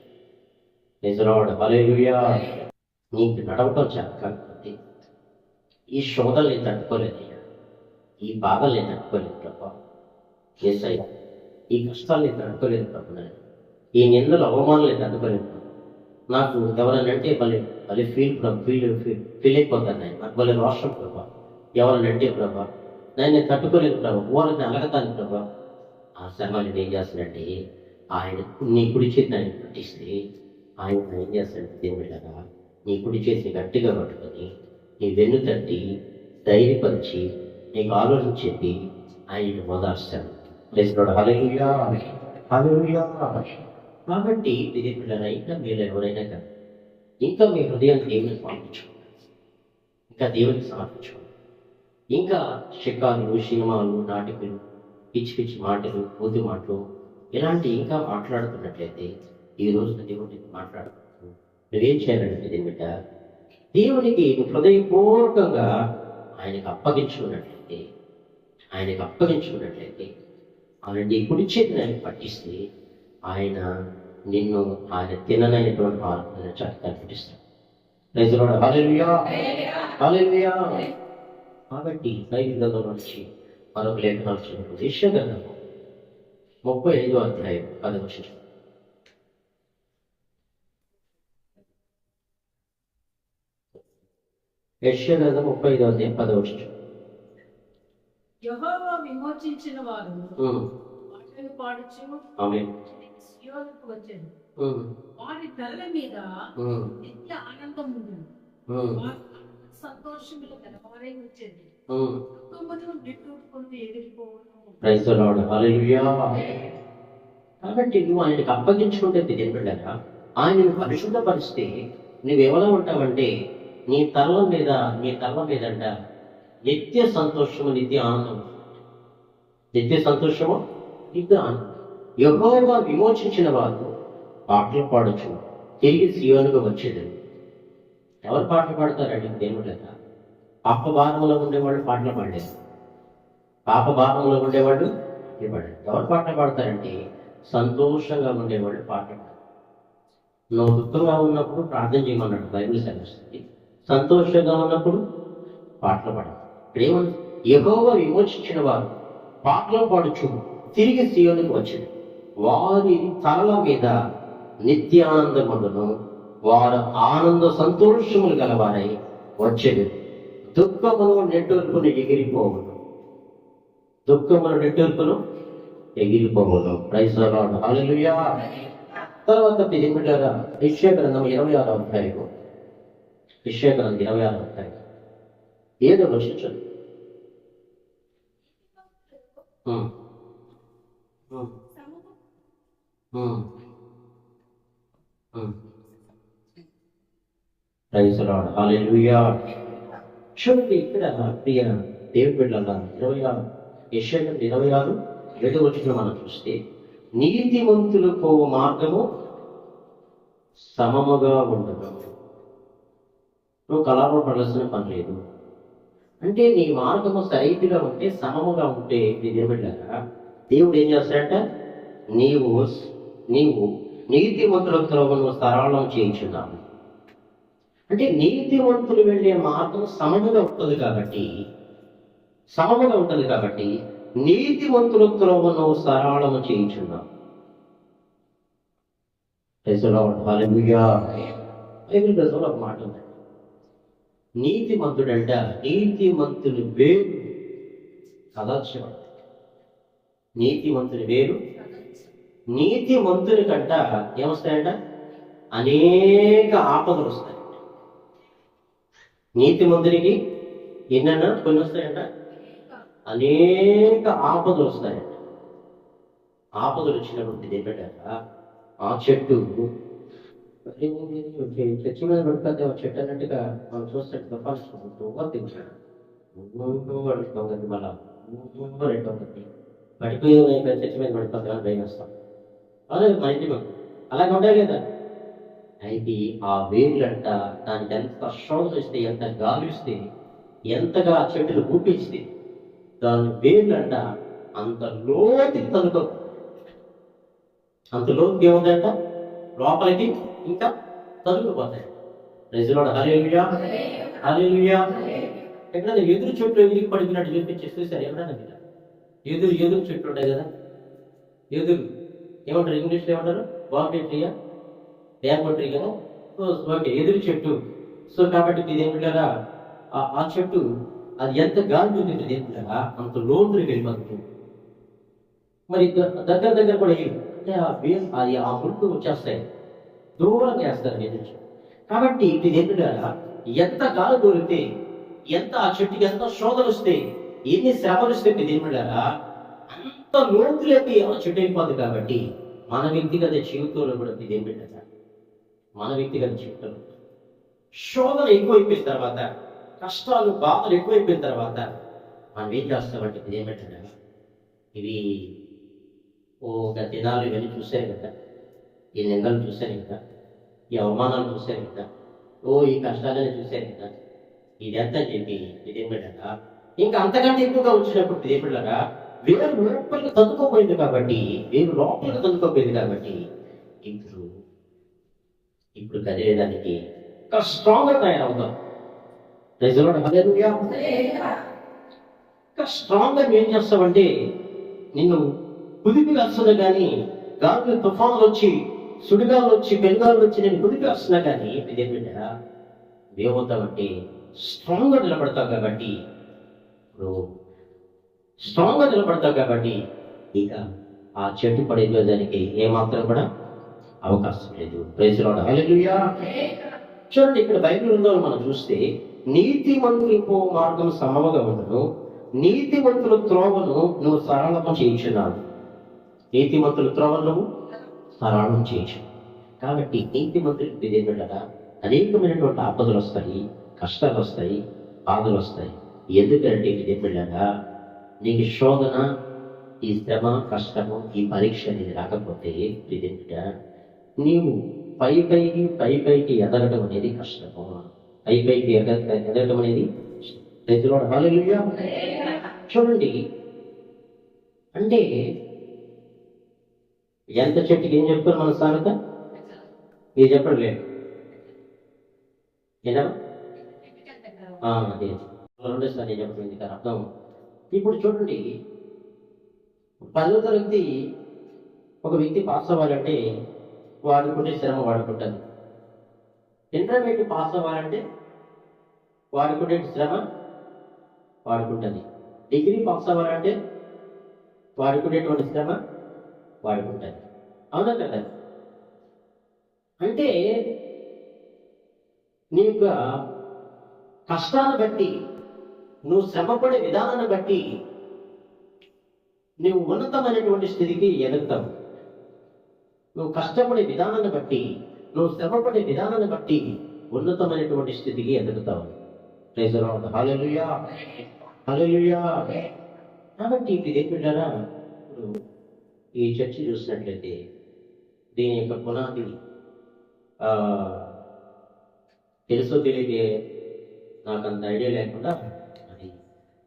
నిజరాడు హల్లెలూయా. నీకు నడవటం కాకపోతే ఈ శోధలు నేను తట్టుకోలేదయ్యా, ఈ బాధలు నేను తట్టుకోలేదు ప్రభా, యేసయ్యా ఈ కష్టాలు నేను తట్టుకోలేదు ప్రభు, ఈ నిందలు అవమానాలు నేను తట్టుకోలేదు, నాకు ఎవరనంటే భలే ఫీల్ అయిపోతాను నేను, నాకు భలే రోషం ప్రభా, ఎవరనంటే ప్రభా నేను తట్టుకోలేదు ప్రభా, ఊరని అలగతాను ప్రభా. ఆ శ్రమని ఏం చేస్తానంటే ఆయన నీ కుడి చేతిని ఆయన పట్టిస్తే ఆయన ఏం చేస్తాడంటే దేవుడిలాగా నీ కుడి చేతిని గట్టిగా పట్టుకొని నీ వెన్ను తట్టి ధైర్యపరిచి నీకు ఆలోచన చెప్పి ఆయన ఓదార్స్తాడు. హల్లెలూయా హల్లెలూయా. కాబట్టి దేవుడిలాగా ఇంకా మీరు ఎవరైనా కదా ఇంకా మీ హృదయాన్ని దేవునికి సమర్పించుకోండి, ఇంకా దేవునికి సమర్పించుకోండి. ఇంకా షికారులు, సినిమాలు, నాటకాలు, పిచ్చి పిచ్చి మాటలు, బూతు మాటలు ఇలాంటి ఇంకా మాట్లాడుతున్నట్లయితే ఈ రోజు దేవుడికి మాట్లాడుతూ నువ్వేం చేయాలంటే దేవుట దేవునికి హృదయపూర్వకంగా ఆయనకు అప్పగించుకున్నట్లయితే ఆయన నీ కుడి చేతిని ఆయన పట్టిస్తే ఆయన నిన్ను ఆయన తిననైనటువంటి మార్పులను చక్కగా పట్టిస్తాడు. హల్లెలూయా హల్లెలూయా. కాబట్టి బైబిల్ గ్రంథం నుంచి మరొక లేఖనాలు చూడండి. యెషయా గ్రంథము 35వ అధ్యాయం 10వ వచనం. యెషయా గ్రంథం 35వ అధ్యాయం 10వ వచనం. యెహోవా విమోచించిన వారు పాటలు పాడుచు ఆమేన్ సియోనుకు వచ్చెను. వారి తలల మీద నిత్య ఆనందం ఉండెను. వారి సంతోషములు కలవారై వచ్చేది. దుఃఖమును నిట్టూర్పును ఎగిరిపోవును. ప్రైజ్ ది లార్డ్ హల్లెలూయా. కాబట్టి నువ్వు ఆయనకి అప్పగించుకుంటే తిరిగిపెళ్ళాక ఆయనను పరిశుద్ధపరిస్తే నువ్వెవలా ఉంటావంటే నీ తల మీద అంట నిత్య సంతోషము, నిత్య ఆనందం, నిత్య సంతోషము, నిత్య ఆనందం. యెహోవా విమోచించిన వారు పాటలు పాడొచ్చు, తిరిగి సియోనుకు వచ్చేది. ఎవరు పాటలు పాడతారండి? దేవుడు లేదా? పాప భారంలో ఉండేవాళ్ళు పాటలు పాడలేదు, పాప భారంలో ఉండేవాళ్ళు ఎవరు పాటలు పాడతారంటే సంతోషంగా ఉండేవాళ్ళు పాటలు పాడతారు. నువ్వు దుఃఖంగా ఉన్నప్పుడు ప్రార్థన చేయమన్నాడు బైబిల్ సెలవిస్తుంది. సంతోషంగా ఉన్నప్పుడు పాటలు పాడాలి. ఇప్పుడేమన్నా యెహోవా విమోచించిన వారు పాటలు పాడుచు తిరిగి సియోనుకు వచ్చింది. వారి తలల మీద నిత్యానందములను, వారు ఆనంద సంతోషములు గలవారై వచ్చేది. దుఃఖమును నెట్టూర్పును ఎగిరిపోవును, దుఃఖమును నెట్టూర్పును ఎగిరిపోవును. ప్రైజ్ ది లార్డ్ హల్లెలూయా. తర్వాత పిదిమిటారా యెషయా గ్రంథం 26వ అధ్యాయం, యెషయా గ్రంథం 26వ అధ్యాయం 7వ వచనం. ప్రైజ్ ది లార్డ్ హల్లెలూయా. చూడండి ఇక్కడ ప్రియ దేవుని బిడ్డలారా 26 యెషయా 26 7వ వచనం మనం చూస్తే నీతిమంతులు పోవు మార్గము సమముగా ఉండదు. నువ్వు కలవరపడాల్సిన పని లేదు. అంటే నీ మార్గము సరైనగా ఉంటే, సమముగా ఉంటే నిలబెట్టాక దేవుడు ఏం చేస్తాడంట, నీవు నీతిమంతుల త్రోవను సరళం చేయించున్నావు. అంటే నీతిమంతులు వెళ్ళే మార్గం సమముగా ఉంటుంది కాబట్టి నీతిమంతుల త్రోవను సరళము చేయించున్నావు. బైబిల్ గ్రంథంలో ఒక మాట ఉంది, నీతిమంతుడంట నీతిమంతుని వేరు కదల్చబడ. నీతిమంతుని వేరు, నీతిమంతుని కంట ఏమొస్తాయంట, అనేక ఆపదలు వస్తాయంట. నీతిమంతునికి ఎన్నైనా కొన్ని వస్తాయంట, అనేక ఆపదలు వస్తాయంట. ఆపదలు వచ్చినప్పుడు ఏంటంటారా ఆ చెట్టు చర్చి మీద పడిపోతే ఆ చెట్టు అన్నట్టుగా మనం చూస్తే తింటాడు పడుతుంది మళ్ళా పడిపోతుంది పడిపోయి చర్చి మీద పడిపోతే అని భయం వేస్తాం. అలాగే మా ఇంటి మనం అలాగే ఉండాలి కదా. అయితే ఆ వేర్లంట దానికి ఎంత శోధన ఇస్తే, ఎంత గాలి ఇస్తే, ఎంతగా ఆ చెట్టులు ఊపిస్తే దాని వేర్లంట అంత లోతుకి తనుకో, అంత లోతుకి ఏముందంట లోపలికి ఇంకా తనుకుపోతాయి. ప్రజలు హల్లెలూయా హల్లెలూయా. ఎక్కడైనా ఎదురు చెట్లు ఎదురు పడిపోయినట్టు చూపించేస్తే సరే ఎక్కడైనా కదా ఎదురు చెట్లు ఉంటాయి కదా, ఎదురు ఏమంటారు ఇంగ్లీష్లో ఏమంటారు, వాకే ట్రీయా వేప ట్రీ కదా. ఓకే, ఎదురు చెట్టు. సో కాబట్టి ఇదేంటి కదా ఆ చెట్టు అది ఎంత గాలి చూపించింది ఏంటి కదా అంత లోతులకు వెళ్ళిపోతుంది. మరి దగ్గర కూడా అంటే అది ఆ ముళ్ళు వచ్చేస్తాయి, దూరం చేస్తారు ఎదురు. కాబట్టి ఇది ఏంటి కదా ఎంత గాలి దొరికితే, ఎంత ఆ చెట్టుకి ఎంత శోధన వస్తే, ఎన్ని శ్రమలు వస్తే ఇది ఏంటి కదా అంత లోతులకి ఆ చెట్టు వెళ్ళిపోతుంది. కాబట్టి మన వ్యక్తిగత జీవితంలో కూడా ఇది ఏంటి కదా మన వ్యక్తిగత జీవితంలో శోధన ఎక్కువైపోయిన తర్వాత, కష్టాలు బాధలు ఎక్కువైపోయిన తర్వాత మనం ఏం చేస్తామంటే ఇది ఏమిటంటే ఇవి ఒక దినాలు ఇవన్నీ చూశారు కదా, ఈ నిందలు చూశారు కదా, ఈ అవమానాలు చూశారు కదా, ఈ కష్టాలని చూశారు కదా, ఇది ఎంత చెప్పి ఇదేమిటంట ఇంకా అంతకంటే ఎక్కువగా వచ్చినప్పుడు ఇదేమిటగా వేరు లోపలికి తదుకోపోయింది కాబట్టి, వేరు లోపలికి తదుకోపోయింది కాబట్టి ఇప్పుడు కదిలేదానికి స్ట్రాంగ్ గా తయారవుతాం. స్ట్రాంగ్ గా ఏం చేస్తామంటే నిన్ను కుదిపి వస్తున్నా కానీ, గాలి తుఫాన్లు వచ్చి, సుడిగాలు వచ్చి, పెనుగాలు వచ్చి నేను కుదిపి వస్తున్నా కానీ ఇదేమిటా ఏమవుతామంటే స్ట్రాంగ్ గా నిలబడతావు. కాబట్టి ఇప్పుడు స్ట్రాంగ్ గా నిలబడతావు కాబట్టి ఇక ఆ చెట్టు పడిపోయేదానికి ఏమాత్రం కూడా అవకాశం లేదు. ప్రైజ్ లార్డ్ హల్లెలూయా. చూడండి, ఇక్కడ బైబిల్ ఉందో మనం చూస్తే నీతిమంతులకు మార్గం సమముగా ఉండను, నీతిమంతుల త్రోవను నువ్వు సరళం చేయించున్నావు. నీతిమంతుల త్రోవను నువ్వు సరళం చేయించు. కాబట్టి నీతిమంతులకు ఇదేమిటగా అనేకమైనటువంటి ఆపదలు వస్తాయి, కష్టాలు వస్తాయి, బాధలు వస్తాయి. ఎందుకంటే ఇదేమిటగా నీకు శోధన, ఈ శ్రమ, కష్టము, ఈ పరీక్ష అనేది రాకపోతే ఇదేమిటా నీవు పైకి ఎదగటం అనేది కష్టము. పైకి ఎదగటం అనేది హల్లెలూయా. చూడండి, అంటే ఎంత చెట్టుకి ఏం చెప్తారు మన సామెత, మీరు చెప్పండి లేదు ఏనా అదే రెండోసారి నేను చెప్పండి కానీ అర్థం. ఇప్పుడు చూడండి, 10వ తరగతి ఒక వ్యక్తి పాస్ అవ్వాలంటే వాడుకుంటే శ్రమ వాడుకుంటుంది. ఇంటర్మీడియట్ పాస్ అవ్వాలంటే వాడుకుంటే శ్రమ వాడుకుంటుంది. డిగ్రీ పాస్ అవ్వాలంటే వాడుకునేటువంటి శ్రమ వాడుకుంటుంది. అవునా కదా? అంటే నీ యొక్క కష్టాన్ని బట్టి, నువ్వు శ్రమపడే విధానాన్ని బట్టి నువ్వు ఉన్నతమైనటువంటి స్థితికి ఎదుగుతావు. నువ్వు కష్టపడే విధానాన్ని బట్టి, నువ్వు శ్రమపడే విధానాన్ని బట్టి ఉన్నతమైనటువంటి స్థితికి ఎదుగుతావు. ప్రైజ్ లార్డ్ హల్లెలూయా హల్లెలూయా. కాబట్టి ఇది ఏం పెట్టారా, ఇప్పుడు ఈ చర్చ చూసినట్లయితే దీని యొక్క పునాది తెలుసో తెలియదే నాకు అంత ఐడియా లేకుండా అది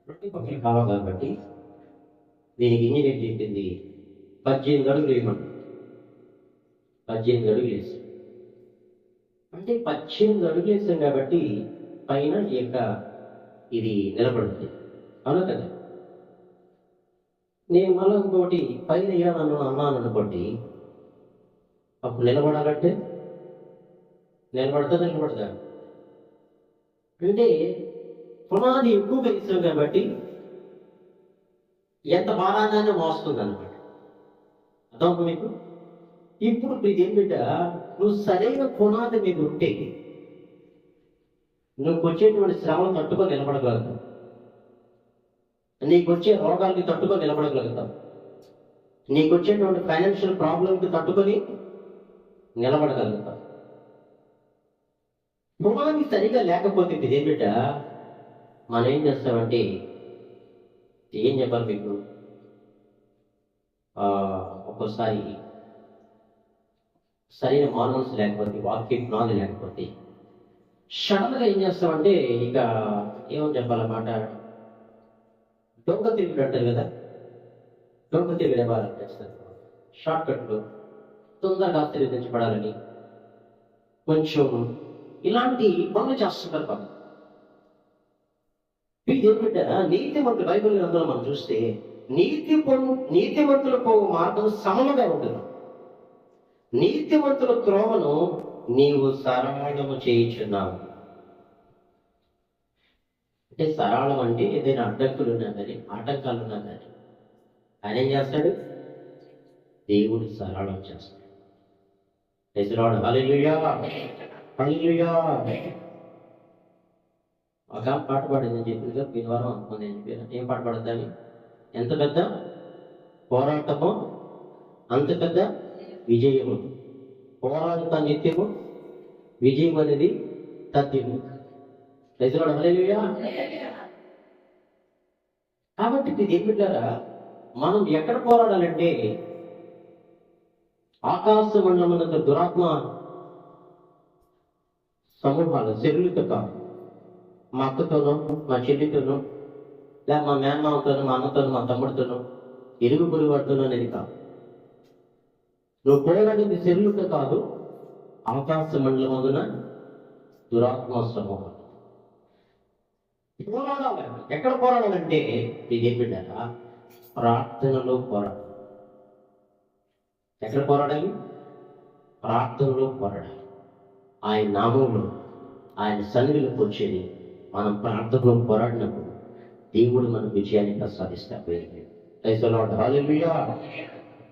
రొట్టె పక్కన కావాలి. కాబట్టి దీనికి ఇంజనీర్ చెప్పింది 18 అడుగులు వేయమంటారు. 18 అడుగులు వేసి, అంటే 18 అడుగులు వేసాం కాబట్టి పైన ఇది నిలబడుతుంది. అవునా కదా? నేను మళ్ళీ ఇంకోటి పైన వేయాలను అన్నాను అనుకోండి, అప్పుడు నిలబడాలంటే నిలబడతా. అంటే పునాది ఎక్కువగా వేసాం కాబట్టి ఎంత భారాన్ని మోస్తుంది అనమాట. అర్థం మీకు? ఇప్పుడు ఇదేంటంటే నువ్వు సరైన పునాది మీద ఉంటే నువ్వు వచ్చేటువంటి శ్రమను తట్టుకొని నిలబడగలుగుతావు. నీకు వచ్చే రోగాలకి తట్టుకొని నిలబడగలుగుతావు. నీకు వచ్చేటువంటి ఫైనాన్షియల్ ప్రాబ్లంకి తట్టుకొని నిలబడగలుగుతావు. పునాది సరిగా లేకపోతే ఇదే బిడ్డ, మనం ఏం చేస్తామంటే, ఏం చెప్పాలి మీకు, ఒక్కోసారి సరైన మార్మల్స్ లేకపోతే, వాక్య పునాది లేకపోతే సడన్గా ఏం చేస్తామంటే, ఇక ఏమని చెప్పాలన్నమాట, డొంక తిరుగుడు అంటారు కదా, డొంక తిరుగుడు వ్యవహారం చేస్తారు. షార్ట్ కట్లు తొందరగా ఆశీర్వదించబడాలని కొంచెం ఇలాంటి పనులు చేస్తుంటారు పాపం. ఇది ఏమిటంటే, నీతిమంతులు బైబిల్ గ్రంథంలో మనం చూస్తే నీతిమంతులకు మార్గం సమముగా ఉంటుంది. నీతిమంతుల త్రోవను నీవు సరళము చేయించున్నావు. అంటే సరళం అంటే ఏదైనా అడ్డంకులు ఉన్నా కానీ, ఆటంకాలు ఉన్నా కానీ ఆయన ఏం చేస్తాడు? దేవుడు సరళం చేస్తాడు. హల్లెలూయా, హల్లెలూయా. ఒక పాట పాడిందని చెప్పిందిగా పిల్లవారం అనుకుంది అని చెప్పి, ఏం పాట పాడద్దని? ఎంత పెద్ద పోరాటమో అంత పెద్ద విజయము. పోరాటం నిత్యము, విజయం అనేది తథ్యము. హల్లెలూయా. కాబట్టి ఇది ఏమిటారా, మనం ఎక్కడ పోరాడాలంటే ఆకాశ మండలమునందు దురాత్మ సమూహాలు శరీరులతో కాదు, మా అక్కతోనో మా చెల్లితోనో, లేక మా మేనమామతోనో మా అన్నతోనో మా తమ్ముడితోనో ఎరుగు పొరుగు వాడితోనో అనేది కాదు. నువ్వు పోరాడేది శరీరులతో కాదు, ఆకాశ మండలమున దురాత్మ సమూహం. పోరాడాలి. ఎక్కడ పోరాడాలంటే ఇది ఏమిటారా, ప్రార్థనలో పోరాడాలి. ఎక్కడ పోరాడాలి? ప్రార్థనలో పోరాడాలి. ఆయన నామంలో, ఆయన సన్నిధిలోకి వచ్చేది మనం ప్రార్థనలో పోరాడినప్పుడు దేవుడు మన విజయాన్ని ప్రసాదిస్తాడు. హల్లెలూయా,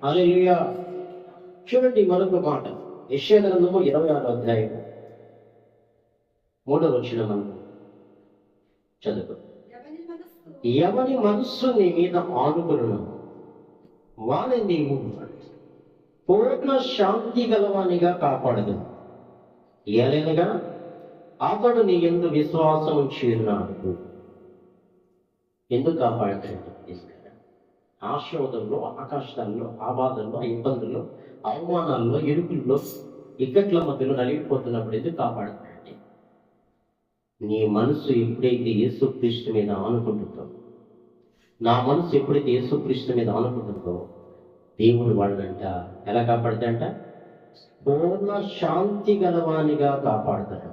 హల్లెలూయా. చూడండి మరొక మాట, యెషయా గ్రంథము 26వ అధ్యాయం 3వ వచనం మనం చదువు. ఎవని మనస్సు నీ మీద ఆనుకును వాని నీవు పూర్ణ శాంతి గలవానిగా కాపాడదు. ఏలైనగా అతడు నీ యందు విశ్వాసం ఉంచి ఉన్నాడు. ఎందుకు కాపాడతాడు? ఆశోధంలో, ఆకాశాల్లో, ఆబాధల్లో, ఇబ్బందుల్లో, అవమానాల్లో, ఇరుకుల్లో, ఇక్కట్ల మధ్యలో నలిగిపోతున్నప్పుడు ఎందుకు కాపాడతాడంటే, నీ మనసు ఎప్పుడైతే యేసుక్రీస్తు మీద ఆనుకుంటుందో, నా మనసు ఎప్పుడైతే యేసుక్రీస్తు మీద ఆనుకుంటుందో, దేవుడు వాళ్ళంట ఎలా కాపాడుతాడంట? పూర్ణ శాంతి గలవానిగా కాపాడుతాడు.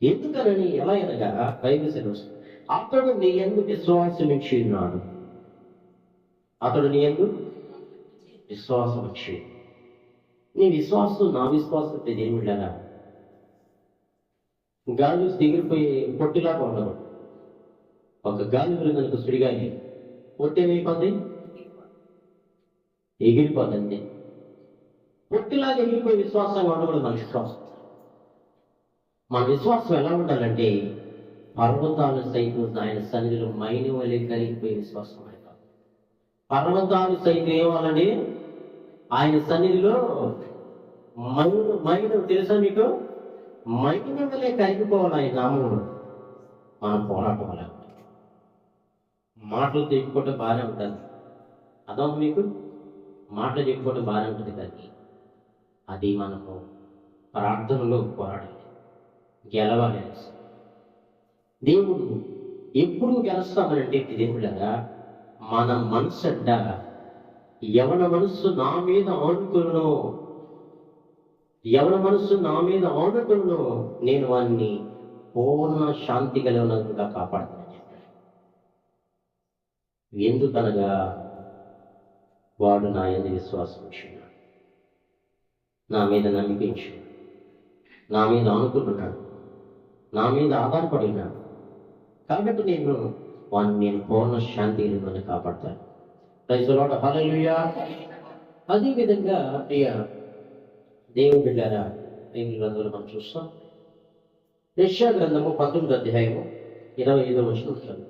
ఎందుకనని, ఎలా అనగా బైబిల్ సెలవు, అతడు నీ యందు విశ్వాసం ఇచ్చి ఉన్నాడు. అతడు నీ యందు విశ్వాసం ఇచ్చి, నీ విశ్వాసం నా విశ్వాసం ఏమిటా? గాలి దిగిరిపోయి పొట్టిలాగా ఉండదు. ఒక గాలి కనుక సుడిగాలి పొట్టేమైపోద్ది? ఎగిరిపోతుంది. పొట్టిలాగా ఎగిరిపోయి విశ్వాసంగా ఉండకూడదు. మన విశ్వాసం, మన విశ్వాసం ఎలా ఉండాలంటే, పర్వతాలు సైతం ఆయన సన్నిధిలో మైని వలె కరిగిపోయే విశ్వాసం అని కాదు. పర్వతాలు సైతం ఏమాలండి? ఆయన సన్నిధిలో మైను తెలుసా మీకు? మైని వలె కరిగిపోవాలి ఆయన నామములో. మనం పోరాటం అలా మాటలు చెప్పుకోవటం బాగానే ఉంటుంది. అదొక మీకు మాటలు చెప్పుకోవటం బాగానే ఉంటుంది, కానీ అది మనము ప్రార్థనలో పోరాడాలి, గెలవాలి. దేవుడు ఎప్పుడు గెలుస్తామనంటే, దేవుళ్ళగా మన మనసు అంట, ఎవరి మనస్సు నా మీద ఆనుకును, ఎవరి మనస్సు నా మీద ఆనుకును, నేను వాడిని పూర్ణ శాంతి గలవనంగా కాపాడుతానని చెప్పాడు. ఎందుకనగా వాడు నా యందు విశ్వాసం ఉంచున్నాడు, నా మీద నమ్మించాడు, నా మీద ఆనుకుంటున్నాడు, నా మీద ఆధారపడి ఉన్నాడు. కాబట్టి నేను పూర్ణ శాంతిని కాపాడతాను. ప్రైజ్ ది లార్డ్, హల్లెలూయా. అదేవిధంగా ప్రియ దేవుని బిడ్డలారా, బైబిల్ గ్రంథంలో మనం చూస్తాం. యెషయా గ్రంథము 19వ అధ్యాయము 25వ వచనం.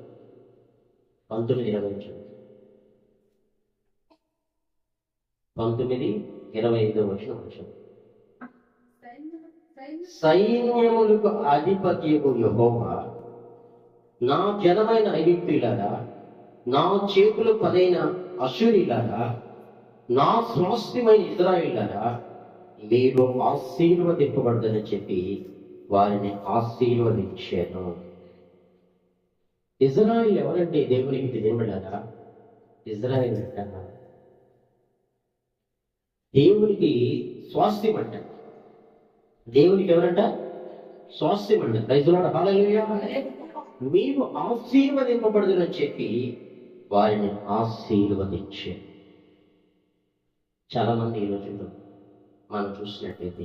19:20. 19:25 సైన్యములకు అధిపతియగు యెహోవా, నా జనమైన ఐగుప్తీయులారా, నా చేతులు పదైన అశ్షూరీయులారా, నా స్వాస్థ్యమైన ఇశ్రాయేలులారా, మీరు ఆశీర్వదింపబడదని చెప్పి వారిని ఆశీర్వదించాను. ఇజ్రాయిల్ ఎవరంటే దేవునికి తెలియబడారా? ఇజ్రాయిల్ అంటారా దేవునికి స్వాస్థ్యం అంట. దేవునికి ఎవరంట? స్వాస్థ్యం అంట. రైతులారా హల్లెలూయా. మీరు ఆశీర్వదింపబడదని చెప్పి వారిని ఆశీర్వదించారు. చాలా మంది ఈ రోజుల్లో మనం చూసినట్లయితే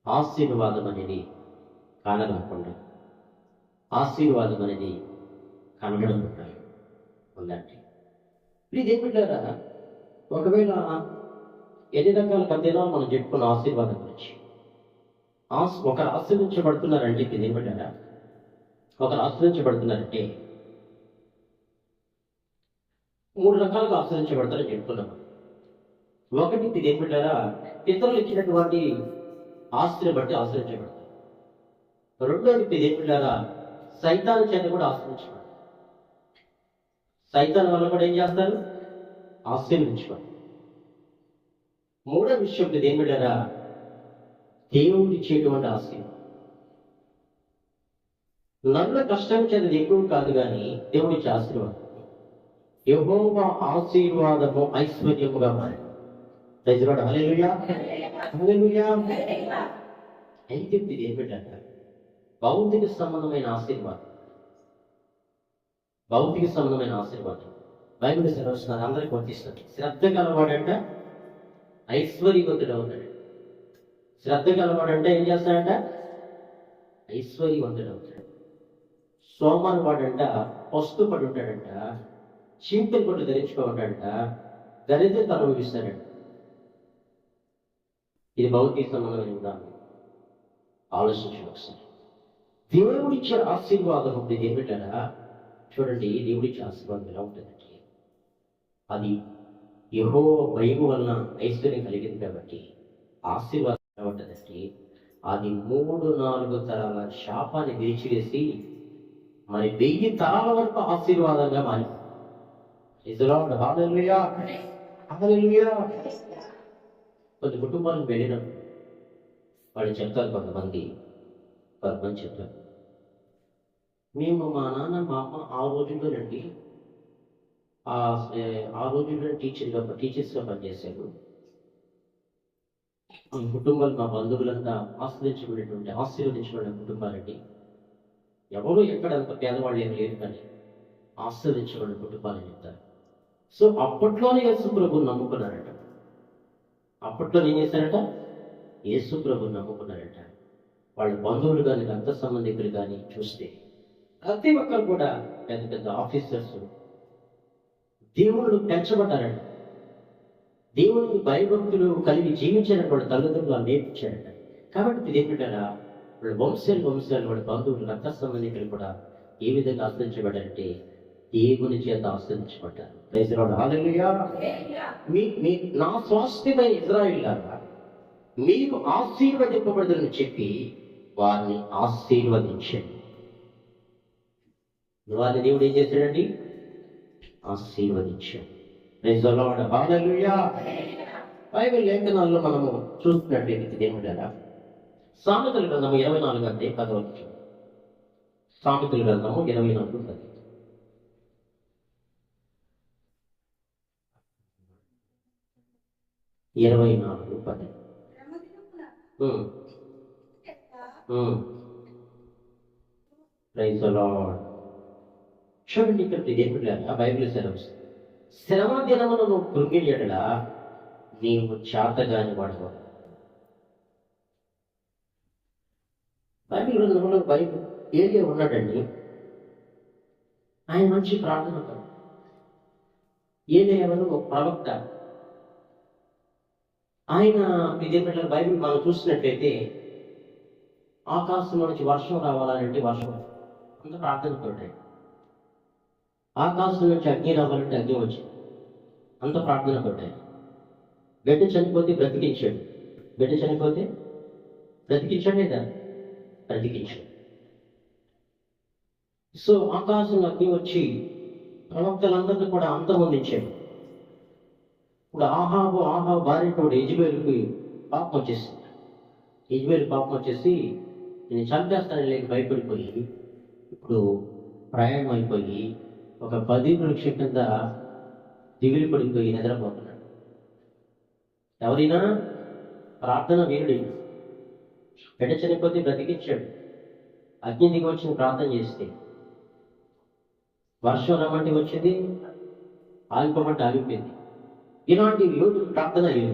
ఆశీర్వాదం అనేది కానరాకుండా, ఆశీర్వాదం అనేది కనబడకుండా ఉందండి. ఇదేమిటారా? ఒకవేళ ఎన్ని రకాల పద్యాలు మనం చెప్పుకున్న ఆశీర్వాదం గురించి, ఒకరు ఆశీర్వించబడుతున్నారంటే ఇది ఏమిటారా? ఒకరు ఆశ్రయించబడుతున్నారంటే 3 రకాలుగా ఆశ్రయించబడతారని చెప్తున్నాం. ఒకటి ఇది ఏమిటారా? ఇతరులు ఇచ్చినటువంటి ఆస్తిని బట్టి ఆశ్రయించబడతారు. రెండోది ఇది ఏమిటారా? సైతాను చేత కూడా ఆశ్రయించబడతారు. సైతాన్ వల్ల కూడా ఏం చేస్తారు? ఆశీర్వించబడతారు. మూడో విషయం ఇది ఏమిటారా? దేవుడు ఇచ్చేటువంటి ఆశీర్వాదం. నల్ల కష్టం చేత ఎక్కువ కాదు కానీ దేవుడి ఇచ్చే ఆశీర్వాదం. యెహోవా ఆశీర్వాదము ఐశ్వర్యముగా మారి. హల్లెలూయా హల్లెలూయా. అయితే ఇది ఏమిటంటే భౌతిక సంబంధమైన ఆశీర్వాదం. భౌతిక సంబంధమైన ఆశీర్వాదం బైబిల్ సెలవుస్తున్నారు, అందరికి వర్తిస్తారు. శ్రద్ధ గలవాడంట ఐశ్వర్యవంతుడు అవుతాడు. శ్రద్ధ గలవాడంటే ఏం చేస్తాడంట? ఐశ్వర్యవంతుడు అవుతాడు. సోమవారం వాడంట పస్తు పడి ఉంటాడంట, చింతలు పట్టు ధరించుకోమంటాడంట, దరిద్రత అనుభవిస్తాడంట. ఇది భౌతిక సంబంధమైన ఉదాహరణ. ఆలోచించండి ఒకసారి. దేవుడిచ్చే ఆశీర్వాదం ఉంటుంది ఏమిటారా? చూడండి, దేవుడిచ్చే ఆశీర్వాదం ఎలా ఉంటుందంటే, అది యెహోవా భయము వలన ఐశ్వర్యం కలిగింది కాబట్టి ఆశీర్వాదం ఎలా ఉంటుందంటే, అది 3-4 తరాల శాపాన్ని విరిచివేసి మరి 1000 తరాల వరకు ఆశీర్వాదంగా మారింది. హల్లెలూయా హల్లెలూయా. కొన్ని కుటుంబాలకు వెళ్ళినప్పుడు వాళ్ళు చెప్తారు, కొంతమంది చెప్తారు, మేము మా నాన్న మా అమ్మ ఆ రోజుల్లోనండి ఆ రోజుల్లో టీచర్స్గా పనిచేశారు. మా కుటుంబాలు, మా బంధువులంతా ఆశీర్వదించబడిన కుటుంబాలండి. ఎవరు ఎక్కడంత పేదవాళ్ళు ఏం లేరు కానీ ఆశీర్వదించబడిన కుటుంబాలని చెప్తారు. సో అప్పట్లోనే యేసు ప్రభువుని నమ్ముకున్నారట. అప్పట్లో ఏం చేశారట? యేసు ప్రభువుని నమ్ముకున్నారట. వాళ్ళ బంధువులు కానీ రక్త సంబంధికులు కానీ చూస్తే ప్రతి ఒక్కరు కూడా పెద్ద పెద్ద ఆఫీసర్స్ దేవుళ్ళు పెంచబడ్డారట. దేవుడిని భయభక్తులు కలిగి జీవించినటువంటి తల్లిదండ్రులు నేర్పించారట. కాబట్టి ఇది ఏంటంటారా? వాళ్ళ వంశాలు వాళ్ళ బంధువులు రక్త సంబంధికులు కూడా ఏ విధంగా ఆశ్రయించబడ్డారంటే దేవుని చేత ఆశ్రయించబడ్డారు. హల్లెలూయా. నా స్వాస్థ్యమైన ఇశ్రాయేలులారా, మీరు ఆశీర్వదింపబడదని చెప్పి వారిని ఆశీర్వదించండి. వారిని దేవుడు ఏం చేశాడండి? ఆశీర్వదించాడు. హల్లెలూయా. బైబిల్ లేఖనాల్లో మనము చూస్తున్నట్లయితే ఏమిటారా? సామెతల గ్రంథము 24:10. సామెతల గ్రంథము 24:10. Praise the Lord. చూడండి, ఇక్కడ ఇదేమిటా? బైబిల్ సెలవు, శ్రమ దినమును నువ్వు కృంగియడలా నీవు చేతగాని వాడవు. బైబిల్ గ్రంథంలో ఏలియా ఉన్నాడండి. ఆయన మంచి ప్రార్థన. ఏలియా ఎవరు? ఒక ప్రవక్త. ఆయన ఇదేమిటంటే బైబిల్ మనం చూసినట్లయితే ఆకాశంలో నుంచి వర్షం రావాలంటే వర్షం, అంత ప్రార్థన పడ్డాయి. ఆకాశం నుంచి అగ్ని రావాలంటే అగ్ని వచ్చింది, అంత ప్రార్థన పడ్డాయి. బిడ్డ చనిపోతే బ్రతికించాడు. బిడ్డ చనిపోతే బ్రతికించాడు లేదా? బ్రతికించాడు. సో ఆకాశం అగ్ని వచ్చి ప్రవక్తలందరినీ కూడా అంతమొందించాడు. ఇప్పుడు ఆహాబు భార్యతోడు యెజెబెలుకి పాపం వచ్చేసింది. యెజెబెలు పాపం వచ్చేసి నేను చంపేస్తానని లేక భయపడిపోయి ఇప్పుడు ప్రయాణం అయిపోయి ఒక 10 వృక్షం కింద దిగులు పడిపోయి నిద్రపోతున్నాడు. ఎవరైనా ప్రార్థన వీరుడి. బిడ్డ చనిపోతే బ్రతికించాడు. అగ్ని దిగి వచ్చిన ప్రార్థన చేస్తే వర్షం రమ్మంటే వచ్చింది, ఆగిపోమంటే ఆగిపోయింది. ఇలాంటి యోధులు ప్రార్థన లేదు.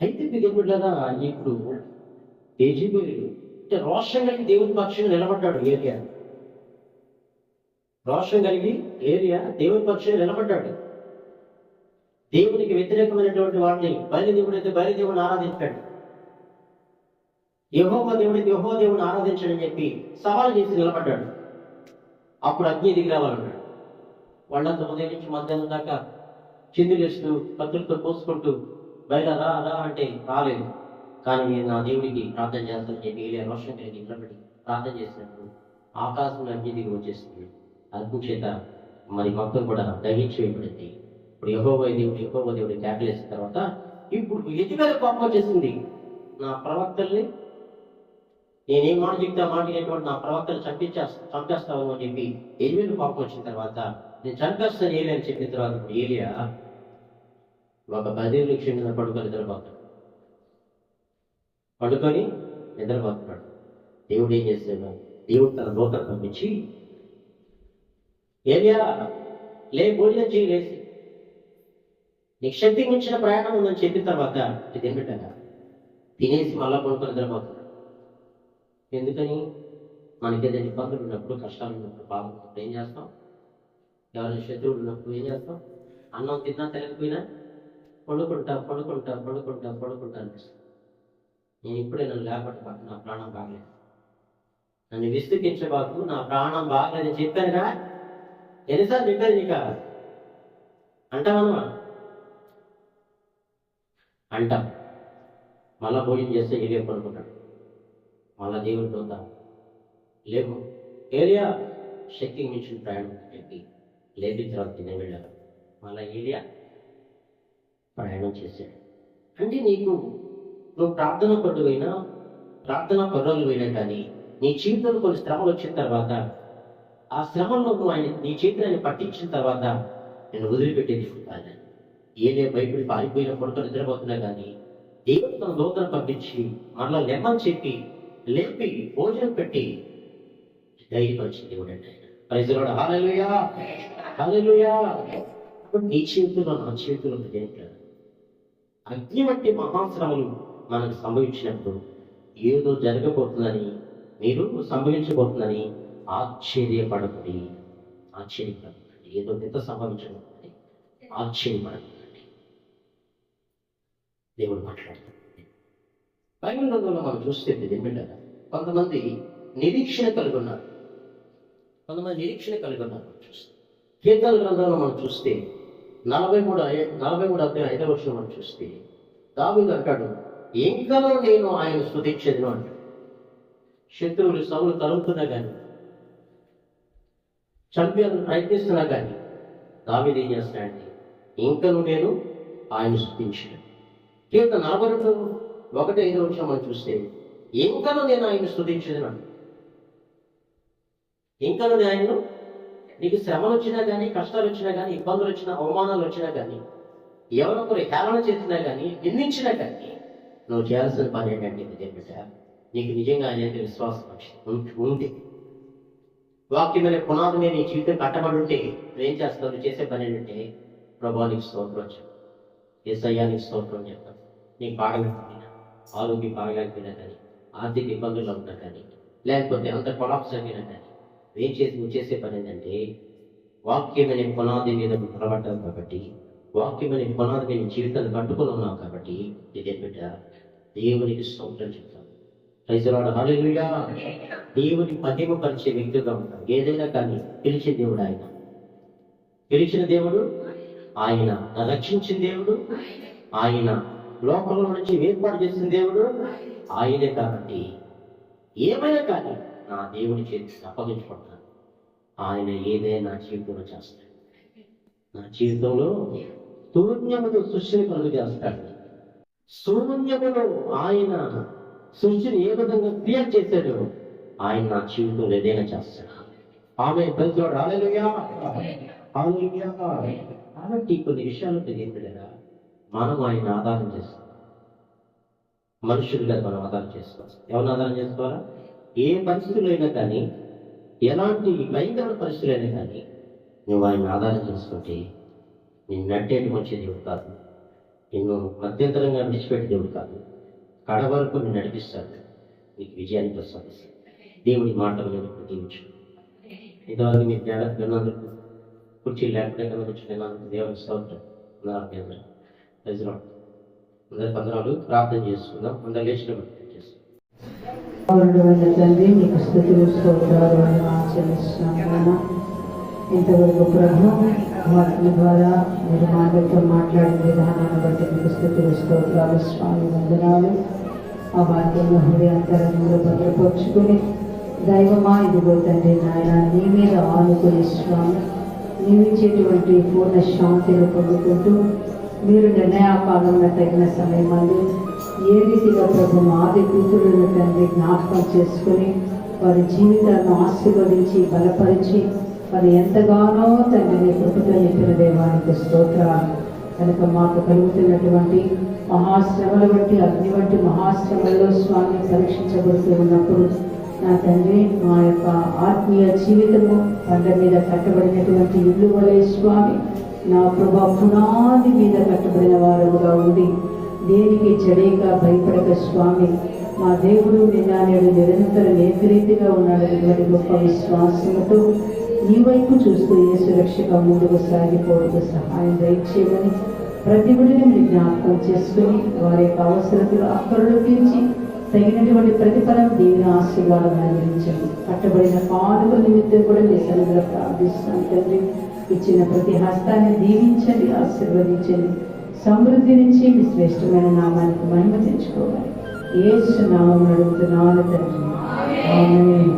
అయితే దిగుబడిలాగా ఇప్పుడు యెజెబెలు అంటే రోషం కలిగి దేవుని పక్షంగా నిలబడ్డాడు. రోషం కలిగి దేవుని పక్షంగా నిలబడ్డాడు. దేవునికి వ్యతిరేకమైనటువంటి వాడిని బయలుదేవుడైతే బయలుదేవుని ఆరాధించాడు. యెహోవా దేవుడైతే యెహోవా దేవుని ఆరాధించాడని చెప్పి సవాల్ చేసి నిలబడ్డాడు. అప్పుడు అగ్ని దిగి రావాలన్నాడు. వాళ్ళంతా ఉదయం నుంచి మధ్యాహ్నం దాకా చిందులేస్తూ కత్తులతో కోసుకుంటూ బయట రా అంటే రాలేదు. కానీ నేను నా దేవుడికి ప్రార్థన చేస్తానని చెప్పి ఏలియా రోషం కలిగి నిలబడి ప్రార్థన చేసినప్పుడు ఆకాశంలో అగ్ని దిగి వచ్చేస్తుంది. అగ్ని చేత మరి మొత్తం కూడా దహించి వేయబడింది. ఇప్పుడు యెహోవా దేవుడు కేకలేసిన తర్వాత ఇప్పుడు యెజెబెలు కోపం వచ్చేసింది. నా ప్రవక్తల్ని నేనేం మాట చెప్తే మాట వినేటువంటి నా ప్రవక్తలు చంపేస్తావు అని చెప్పి యెజెబెలు కోపం వచ్చిన తర్వాత నేను చంపేస్తాను ఏలియా అని చెప్పిన తర్వాత ఏలియా ఒక 10 వృక్షం మీద పడుకొని నిద్రపోతున్నాడు. దేవుడు ఏం చేస్తాడు? దేవుడు తన దూతను పంపించి ఏలియా భోజనం చేయలేసి నీకు శక్తి మించిన ప్రయాణం ఉందని చెప్పిన తర్వాత ఇదేమిటగా తినేసి మళ్ళా పడుకొని నిద్రపోతున్నాడు. ఎందుకని? మనకి ఏదైనా ఇబ్బందులు ఉన్నప్పుడు, కష్టాలు ఉన్నప్పుడు, బాధ ఉన్నప్పుడు ఏం చేస్తాం? ఎవరైనా శత్రువులు ఉన్నప్పుడు ఏం చేస్తాం? అన్నం తిన్నా తెలియకపోయినా పడుకుంటా అనిపిస్తుంది. నేను ఇప్పుడే నన్ను లేకపోతే నా ప్రాణం బాగలేదు, నన్ను విస్తుకించబాకు, నా ప్రాణం బాగలేదని చెప్పానుగా. ఎన్నిసార్లు చెప్పాను నీక అంటామన్నా అంటాం. మళ్ళా భోజనం చేస్తే ఏలియా పడుకుంటాడు. మళ్ళా దేవుడి దూత లేవు ఏలియా శక్తికి మించిన ప్రయాణం చెప్పి లేపిన తర్వాత తినే వెళ్ళాడు. మళ్ళా ఏలియా ప్రయాణం చేశాడు. అంటే నువ్వు ప్రార్థన పరులు పోయినా కానీ నీ జీవితంలో కొన్ని శ్రమలు వచ్చిన తర్వాత ఆ శ్రమంలో నువ్వు నీ చేతిని ఆయన పట్టించిన తర్వాత నేను వదిలిపెట్టేది కాదు. ఏలియా భయపడి పారిపోయిన పడుకొని నిద్రపోతున్నా కానీ దేవుడు తన దూతను పంపించి మరలా లెమ్మని చెప్పి లేపి భోజనం పెట్టి ధైర్యపరిచిన దేవుడు అంటే ప్రైజ్ లార్డ్. హల్లెలూయా హల్లెలూయా. నీ చేతుల్లో నా చేతుల్లో జయించాడు. అగ్ని వంటి మహాశ్రమలు మనకు సంభవించినప్పుడు ఏదో జరగబోతుందని, మీరు సంభవించబోతుందని ఆశ్చర్యపడకండి. ఏదో ఎంత సంభవించబోతుంది ఆశ్చర్యపడకండి. దేవుడు మాట్లాడుతుంది. బైబిల్ గ్రంథంలో మనం చూస్తే ఏమిటంటే కొంతమంది నిరీక్షణ కలిగి ఉన్నారు. చూస్తే కీర్తన గ్రంథంలో మనం చూస్తే 43 అధ్యాయం 5వ వచనం మనం చూస్తే దావీదు అంటాడు, ఇంకనూ నేను ఆయన స్తుతించెదను అంటాడు. శత్రువులు సభలు తరుగుతున్నా కానీ, చంపేయాలని ప్రయత్నిస్తున్నా కానీ దావీదు ఏం చేస్తాడంటే ఇంకనూ నేను ఆయన స్తుతించాను. కీర్తన 42:1-5 వచనం మనం చూస్తే ఇంకనూ నేను ఆయన స్తుతించెదను అంటాడు. ఇంకనూ ఆయనను, నీకు శ్రమలు వచ్చినా కానీ, కష్టాలు వచ్చినా కానీ, ఇబ్బందులు వచ్చినా, అవమానాలు వచ్చినా కానీ, ఎవరొకరు హేళన చేసినా కానీ, నిందించినా కానీ నువ్వు చేయాల్సిన పని ఏంటంటే నీకు నిజంగా ఆయన విశ్వాసం ఉంటే, వాక్యమైన పునాది మీద నీ జీవితం కట్టబడి ఉంటే నువ్వేం చేస్తావు? నువ్వు చేసే పని ఏంటంటే ప్రభానికి స్తోత్రం వచ్చావు, యేసయ్యా నీకు స్తోత్రం చెప్తావు. నీకు బాగలేకపోయినా, ఆరోగ్యం బాగలేకపోయినా కానీ, ఆర్థిక ఇబ్బందుల్లో ఉన్నా కానీ, లేకపోతే అంత కొలాప్స్ అయినా కానీ నువ్వు చేసే పని ఏంటంటే వాక్యమైన పునాది మీద నిలబడ్డావు కాబట్టి, వాక్యమైన పునాది మీద జీవితాన్ని కట్టుకొని ఉన్నావు కాబట్టి ఇదే బిడ్డ దేవునికి స్తోత్రం చెప్తాను. Praise lord. హల్లెలూయా. దేవుని మహిమపరిచే వ్యక్తిగా ఉంటాం. ఏదైనా కానీ పిలిచిన దేవుడు ఆయన, రక్షించిన దేవుడు ఆయన లోకంలో నుంచి ఏర్పాటు చేసిన దేవుడు ఆయనే. కాబట్టి ఏమైనా కానీ నా దేవుని చేతికి అప్పగించుకుంటాను. ఆయన ఏదైనా జీవితంలో చేస్తాడు. నా జీవితంలో శూన్యమును సృష్టిని కలుగు చేస్తాడు. శూన్యములో ఆయన సృష్టిని ఏ విధంగా క్రియేట్ చేశాడు, ఆయన నా జీవితంలో ఏదైనా చేస్తాడు. ఆమె ప్రతివాడు కాబట్టి కొన్ని విషయాలు తెలియదు కదా, మనం ఆయన ఆధారం చేస్తాం. మనుషులుగా మనం ఆధారం చేసుకోవాలి. ఎవరిని ఆధారం చేసుకోవాలా? ఏ పరిస్థితులు అయినా కానీ, ఎలాంటి భయంకర పరిస్థితులు అయినా కానీ నువ్వు ఆయన ఆధారం చేసుకుంటే నేను నట్టేటి మంచి దేవుడు కాదు, నిన్ను మధ్యంతరంగా విడిచిపెట్టే దేవుడు కాదు, కడ వరకు నేను నడిపిస్తాడు, నీకు విజయాన్ని ప్రసాదిస్తాడు. దేవుడి మాటలు నేను దీవించు. ఇంతవరకు మీరు జాగ్రత్త విన్నందుకు, కుర్చీ లేకుండా విన్నందుకు దేవుని స్తోత్రం. అందరి పదనాలు ప్రార్థన చేసుకుందాం. అందరు లేచిన తండ్రి మీకు స్తుతులు స్తోత్రాలు ఆచరిస్తున్నాను. ఇంతవరకు ప్రభు వాటి ద్వారా మీరు మాటలతో మాట్లాడిన విధానాన్ని బట్టి మీకు స్తుతులు స్తోత్రాలు స్వామి, వందనాలు. ఆ వాక్యంలో హృదయాంతరంలో భద్రపరుచుకుని దైవమా ఇదిగో తండ్రి నాయన నీ మీద ఆనుకుని స్వామి నీవిచ్చేటువంటి పూర్ణ శాంతిని పొందుకుంటూ మీరు నిర్ణయాకాలంలో తగిన సమయమందు ఏ రీతిగా ప్రభు ఆది కూతురులను తండ్రి జ్ఞాపకం చేసుకుని వారి జీవితాలను ఆశీర్వదించి బలపరిచి వారు ఎంతగానో తండ్రిని కృపతో నింపిన దేవానికి స్తోత్రాలు. కనుక మాకు కలుగుతున్నటువంటి మహాశ్రమల బట్టి అగ్ని వంటి మహాశ్రమల్లో స్వామి పరీక్షించబడుతూ ఉన్నప్పుడు నా తండ్రి మా యొక్క ఆత్మీయ జీవితము పంట మీద కట్టబడినటువంటి ఇల్లు వలె స్వామి నా ప్రభా పునాది మీద కట్టబడిన వారుగా ఉండి దేనికి చెడేక భయపడక స్వామి మా దేవుడు నిన్నాడు నిరంతరం ఏకరీతిగా ఉన్నాడని గొప్ప విశ్వాసంతో నీ వైపు చూస్తూ ఏ సురక్షగా ముందుకు సాగిపోవడానికి సహాయం దయచేయమని ప్రతి ఒడిని మీరు జ్ఞాపకం చేసుకుని వారి యొక్క అవసరతలు అక్కర్లు తీర్చి తగినటువంటి ప్రతిఫలం దీని ఆశీర్వాదం అందించండి. కట్టబడిన కానుక నిమిత్తం కూడా మీ సన్నిధిలో ప్రార్థిస్తున్నాను తండ్రి. ఇచ్చిన ప్రతి హస్తాన్ని దీవించండి, ఆశీర్వదించండి. సమృద్ధి నుంచి మీ శ్రేష్టమైన నామానికి మహిమ తెచ్చుకోవాలి. యేసు నామమున అడుగుతున్నాను తండ్రి. ఆమేన్.